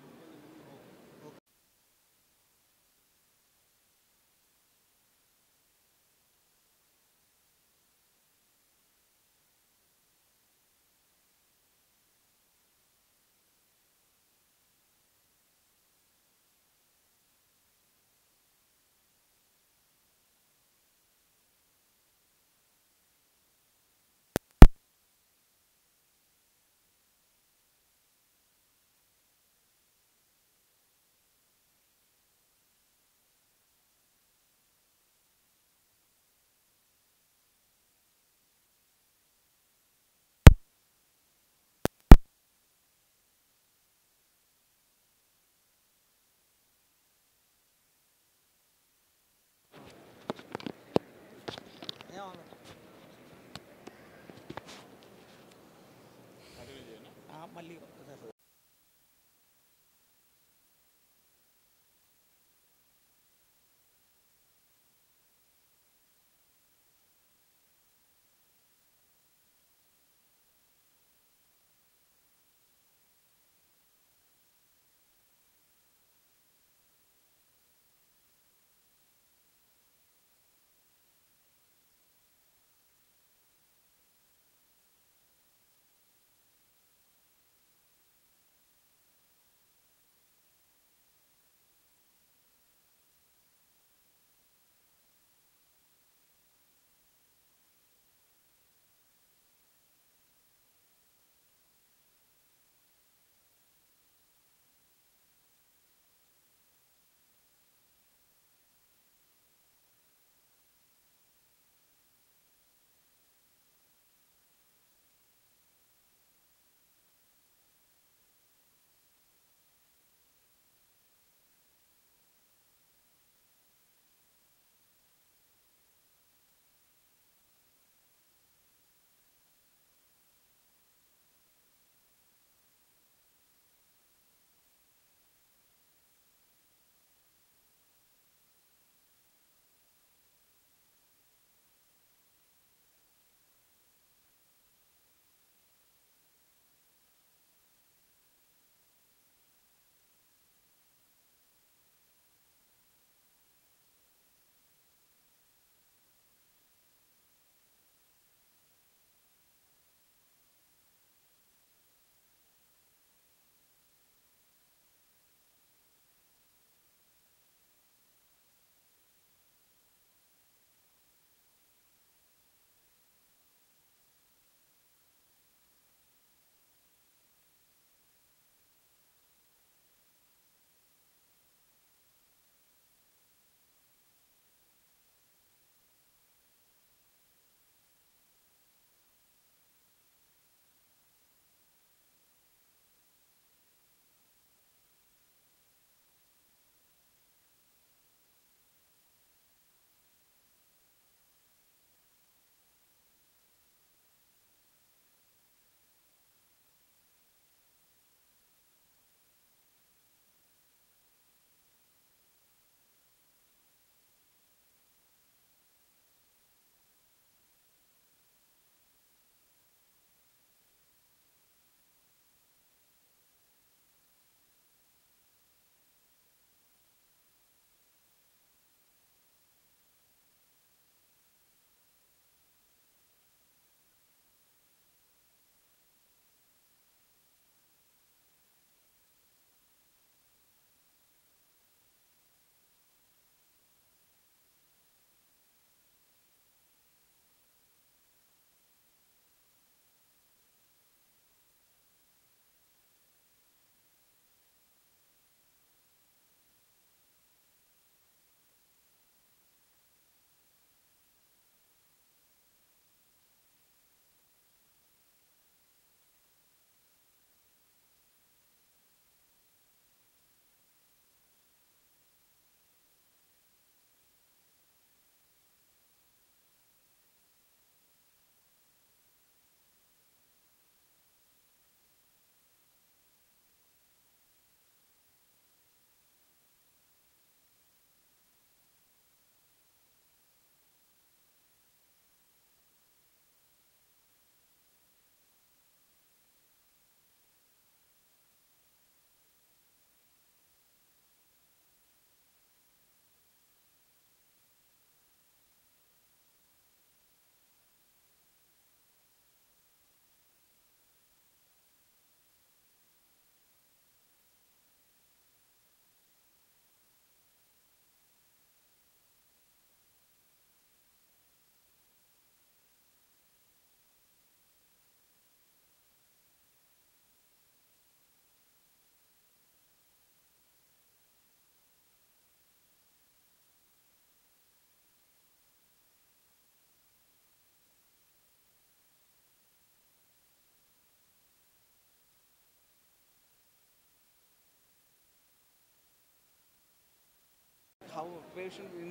patient in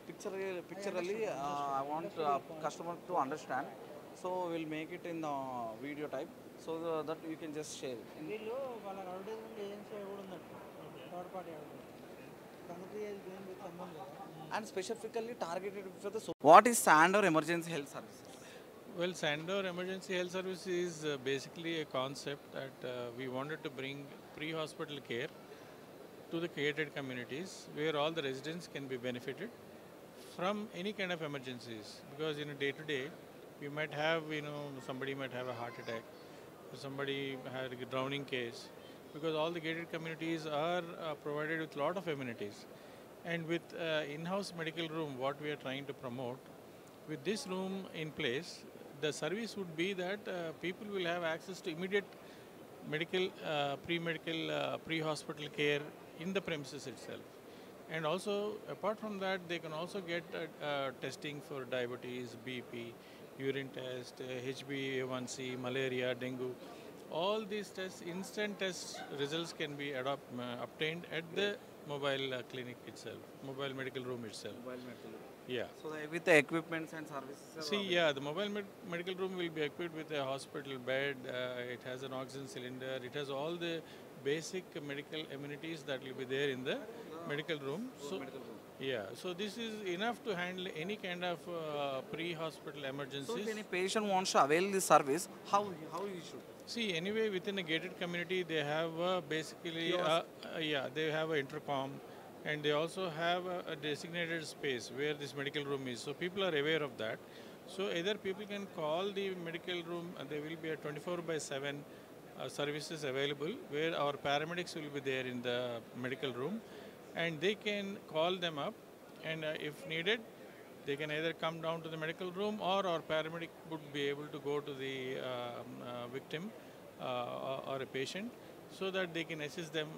picturally, I want customer to understand. So we'll make it in video type so that you can just share it. వీళ్ళు వాళ్ళ advertisement agency కూడా ఉందంట third party advertisement అందుకే ఇది దేనికి సంబంధం లేదు. And specifically targeted for the. What is Sandor Emergency Health Services? Well, Sandor Emergency Health Service is basically a concept that we wanted to bring pre-hospital care to the gated communities where all the residents can be benefited from any kind of emergencies. Because in a day-to-day, we might have, somebody might have a heart attack, or somebody had a drowning case. Because all the gated communities are provided with a lot of amenities. And with in-house medical room, what we are trying to promote, with this room in place, the service would be that people will have access to immediate medical, pre-medical, pre-hospital care in the premises itself. And also, apart from that, they can also get testing for diabetes, BP, urine test, HbA1c, malaria, dengue. All these tests, instant test results can be obtained at the mobile clinic itself, mobile medical room itself. Mobile medical room. Yeah. So with the equipments and services. See, yeah, the mobile medical room will be equipped with a hospital bed. It has an oxygen cylinder. It has all the basic medical amenities that will be there in the medical room. So, yeah, so this is enough to handle any kind of pre-hospital emergencies. So if any patient wants to avail this service, how you should? See, anyway, within a gated community, they have basically, they have an intercom. And they also have a designated space where this medical room is. So people are aware of that. So either people can call the medical room and there will be a 24/7 services available where our paramedics will be there in the medical room and they can call them up and if needed, they can either come down to the medical room or our paramedic would be able to go to the victim or a patient so that they can assist them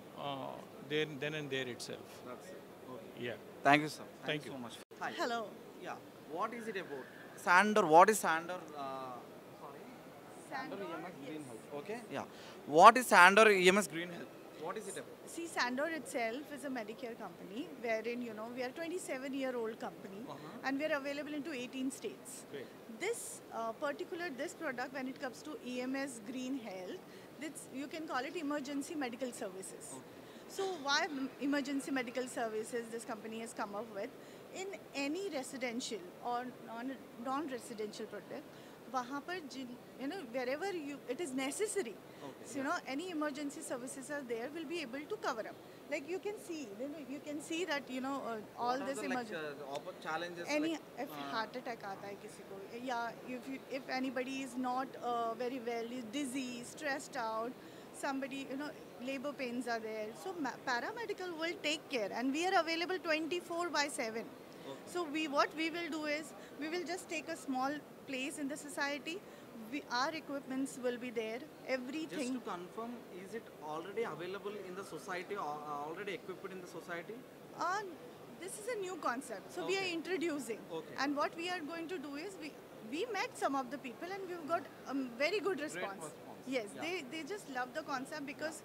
then and there itself. That's it. Okay. Yeah. Thank you, sir. Thank you So much. Hi. Hello. Yeah. What is it about? Sandor. What is Sandor? Sandor EMS Green Health. Okay. Yeah. What is Sandor EMS Green Health? What is it about? See, Sandor itself is a Medicare company wherein, we are a 27-year-old company and we are available into 18 states. Great. This product, when it comes to EMS Green Health, you can call it emergency medical services. Okay. So why emergency medical services this company has come up with? In any residential or non-residential product, wherever it is necessary, Okay. so, any emergency services are there will be able to cover up. Like you can see that all this emergency challenges. if heart attack aata hai kisi ko, if anybody is not very well, is dizzy, stressed out, somebody labor pains are there, so paramedical will take care and we are available 24/7. So what we will do is we will just take a small place in the society. Our equipments will be there, everything. Just to confirm, is it already available in the society or already equipped in the society? This is a new concept, so we are Okay. introducing. Okay. And what we are going to do is we met some of the people and we've got a very good response. Yes, Yeah. they just love the concept because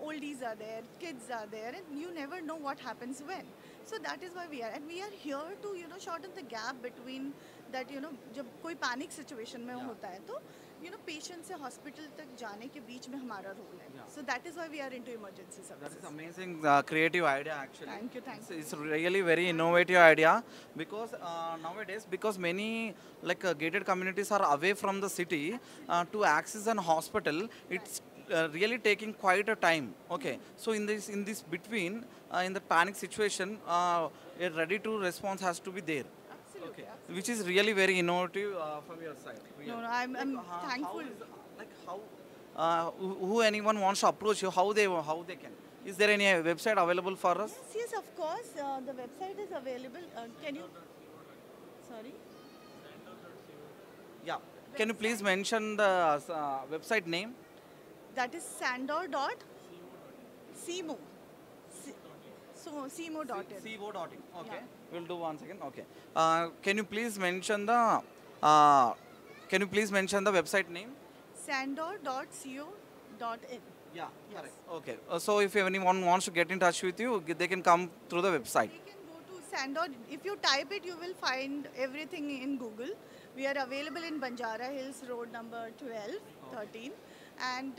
oldies are there, kids are there, and you never know what happens when. So that is why we are, and we are here to shorten the gap between that. जब कोई panic situation में होता है तो patient से hospital तक जाने के बीच में हमारा role है. Yeah. So that is why we are into emergency services. That is amazing creative idea actually. Thank you. It's really very innovative idea because nowadays many gated communities are away from the city to access an hospital. It's really taking quite a time. Okay, so in this between in the panic situation, a ready to response has to be there. Absolutely. Okay, which is really very innovative from your side. No, I'm thankful. Who anyone wants to approach you, how they can? Is there any website available for us? Yes, of course. The website is available. Can you? Sorry. Yeah. Can you please mention the website name? That is sandor.cmo. So cmo.in. cmo.in. Okay. Yeah. We'll do once again. Okay. Can you please mention the website name? sandor.co.in. Yeah. Correct. Okay. So if anyone wants to get in touch with you, they can come through the website. They can go to Sandor. If you type it, you will find everything in Google. We are available in Banjara Hills Road number 12, 13. And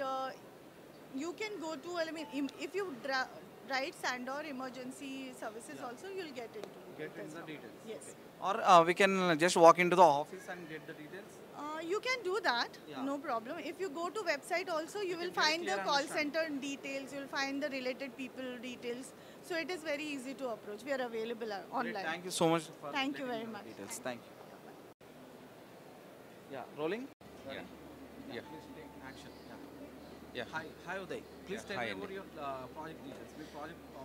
you can go to, I mean, if you write Sandor Emergency Services also, you'll get into it. Get into the details. Yes. Or we can just walk into the office and get the details. You can do that, Yeah. no problem. If you go to website also, you will can get find the clear call understanding. center details, you will find the related people details. So it is very easy to approach. We are available online. Great, thank you so much for Thank you letting very me know much. the details. Thank you. Yeah, rolling? Yeah. Yeah. Please take action. Yeah. Hi Uday. Please Yeah, tell hi, me Andy. about your project details.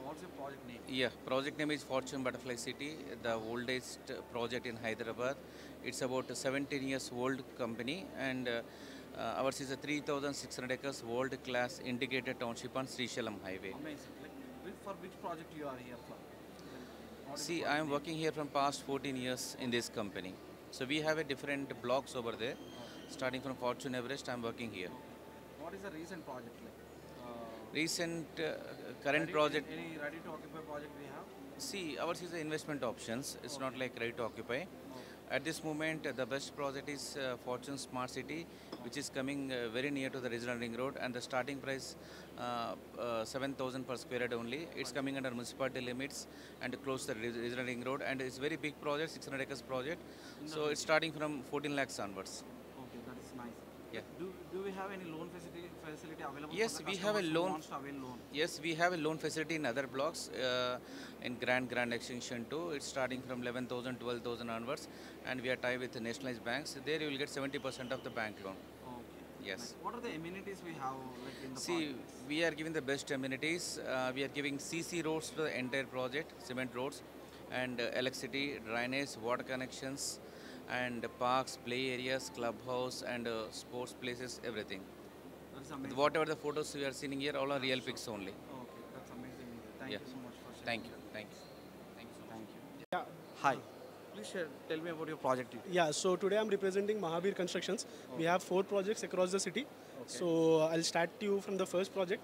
What's your project name? Yeah, project name is Fortune Butterfly City, the oldest project in Hyderabad. It's about a 17 years old company, and ours is a 3,600 acres world-class integrated township on Srishalam Highway. Amazing. For which project you are here for? What is See, the I am project working here from past 14 years in this company. So we have a different blocks over there. Starting from Fortune Everest, I am working here. name? What is the recent project like? Recent current project. Any ready to occupy project we have? See, ours is the investment options. It's not like ready to occupy. At this moment, the best project is Fortune Smart City, which is coming very near to the regional ring road, and the starting price 7,000 per square yard only. It's coming under municipality limits and close to the regional ring road, and it's very big project, 600 acres project. So it's starting from 14 lakhs onwards. Okay, that is nice. Yeah. Do we have any loan facility available? Yes, for the we have a customers who loan. wants to avail loan? Yes, we have a loan facility in other blocks in Grand Extension too. It's starting from 11,000, 12,000 onwards, and we are tied with the nationalized banks. There you will get 70% of the bank loan. Okay. Yes. Nice. What are the amenities we have like in the See, project? we are giving the best amenities. We are giving CC roads to the entire project, cement roads, and electricity, drainage, water connections, and parks, play areas, clubhouse, and sports places, everything. That's amazing. Whatever the photos we are seeing here, all are real pics only. Okay, that's amazing. Thank Yeah. you so much for sharing. Thank you. Thank you. Thank you so much. Yeah. Hi. Please tell me about your project details. Yeah, so today I'm representing Mahavir Constructions. We have 4 projects across the city. So I'll start you from the first project.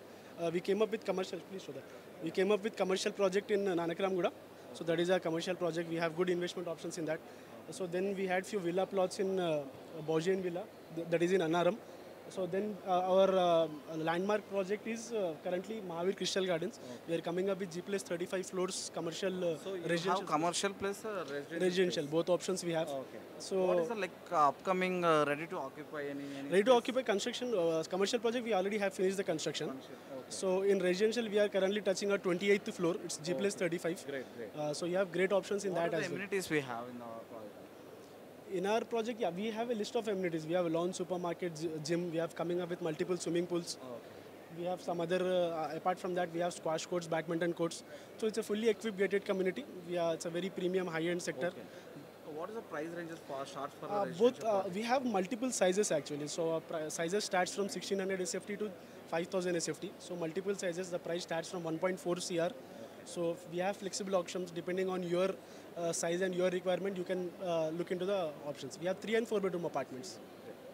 We came up with commercial, please show that. We came up with commercial project in Nanakaramguda. So that is a commercial project. We have good investment options in that. So then we had few villa plots in Bojan Villa, that is in Annaram. So then our landmark project is currently Mahavir Crystal Gardens. We are coming up with G plus 35 floors commercial So you residential. have commercial place or Residential, both options we have. Okay. So what is the upcoming ready to occupy any ready to occupy construction, commercial project, we already have finished the construction. So in residential, we are currently touching our 28th floor. It's G plus 35. Great. So you have great options in What that are the as well. amenities we have in our project? In our project, yeah, we have a list of amenities. We have a lawn, supermarket, gym. We have coming up with multiple swimming pools. We have some other, apart from that, we have squash courts, badminton courts. So it's a fully equipped gated community. It's a very premium high-end sector. What is the price ranges for starts for Both we have multiple sizes actually. So sizes starts from 1600 SFT to 5000 SFT. So multiple sizes. The price starts from 1.4 CR. So we have flexible options depending on your size and your requirement. You can look into the options. We have 3 and 4 bedroom apartments.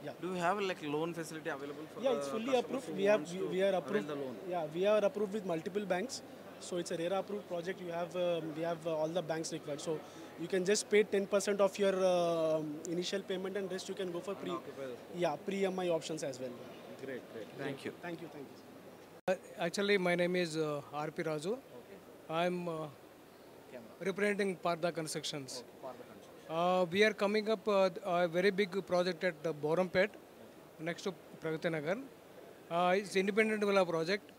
Yeah. Do you have like loan facility available for Yeah, it's fully approved. We are approved. the loan? Yeah, we are approved with multiple banks. So it's a RERA approved project. You have we have all the banks required. So you can just pay 10% of your initial payment, and rest you can go for pre-EMI options as well. Great. Thank you. Thank you. Actually, my name is R.P. Raju. I'm representing Partha Constructions. We are coming up a very big project at Borampet, next to Pragati Nagar. It's independent villa project,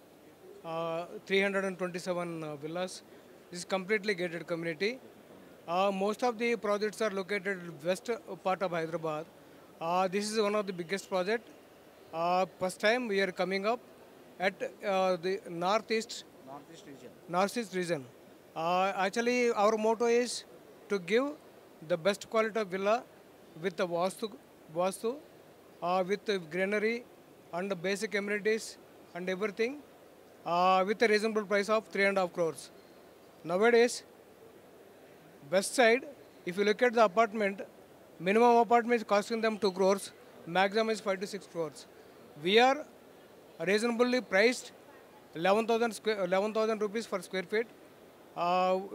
327 villas. This is completely gated community. Most of the projects are located west part of Hyderabad. This is one of the biggest project. First time we are coming up at the northeast region. Actually, our motto is to give the best quality of villa with the vastu with the greenery and the basic amenities and everything with a reasonable price of 3.5 crores. Nowadays, west side, if you look at the apartment, minimum apartment is costing them 2 crores, maximum is 5 to 6 crores. We are reasonably priced, 11,000 rupees per square feet.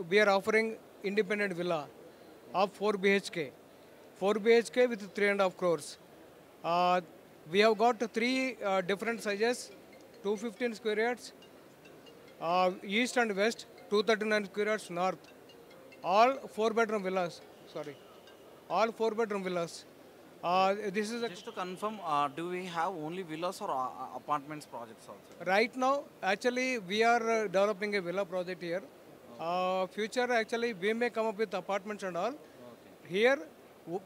We are offering independent villa of 4 BHK. 4 BHK with 3.5 crores. We have got three different sizes, 215 square yards, east and west, 239 square yards north. All 4-bedroom villas. Sorry, all 4-bedroom villas. This is Just to confirm, do we have only villas or apartments projects also? right now. Actually, we are developing a villa project here. Future, actually, we may come up with apartments and all. Here,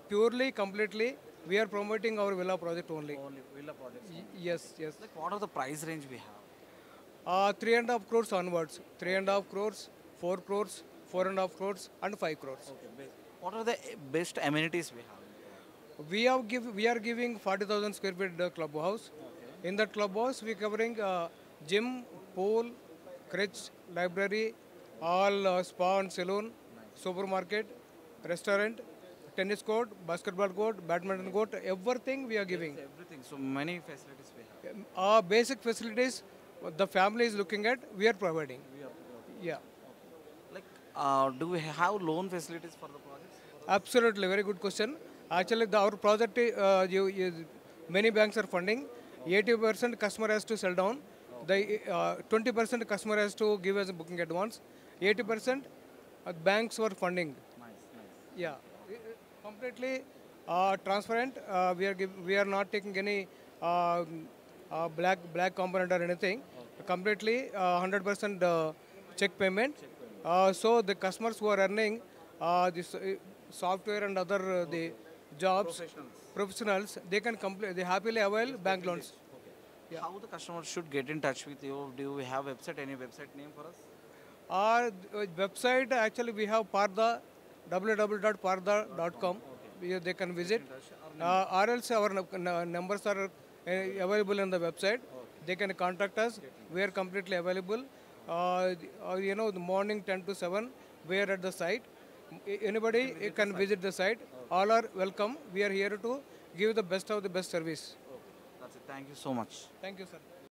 purely, completely, we are promoting our villa project only. Only villa projects. Yes, yes. Like what are the price range we have? 3.5 crores onwards. 3.5 crores, 4 crores, 4.5 crores, and 5 crores. What are the best amenities we have? We are giving 40,000 square feet clubhouse. In that clubhouse, we covering gym, pool, crèche, library, all spa and saloon, supermarket, restaurant, tennis court, basketball court, badminton court, everything we are giving. Everything. So many facilities we have. Basic facilities the family is looking at, we are providing. Yeah. Do we have loan facilities for the projects? Absolutely, very good question. Actually, our project, many banks are funding. 80% customer has to sell down. The 20% customer has to give us a booking advance. 80% banks were funding. Yeah, completely transparent. We are not taking any black component or anything. Completely 100% check payment. So the customers who are earning this software and other the jobs, professionals, they can they happily avail bank loans. How the customer should get in touch with you? Do we have website? Any website name for us? Our website, actually, we have Partha, www.partha.com. They can visit. Or else our numbers are available in the website. They can contact us. We are completely available. The morning 10 to 7, we are at the site. Anybody can visit the site. All are welcome. We are here to give the best of the best service. That's it. Thank you so much. Thank you, sir.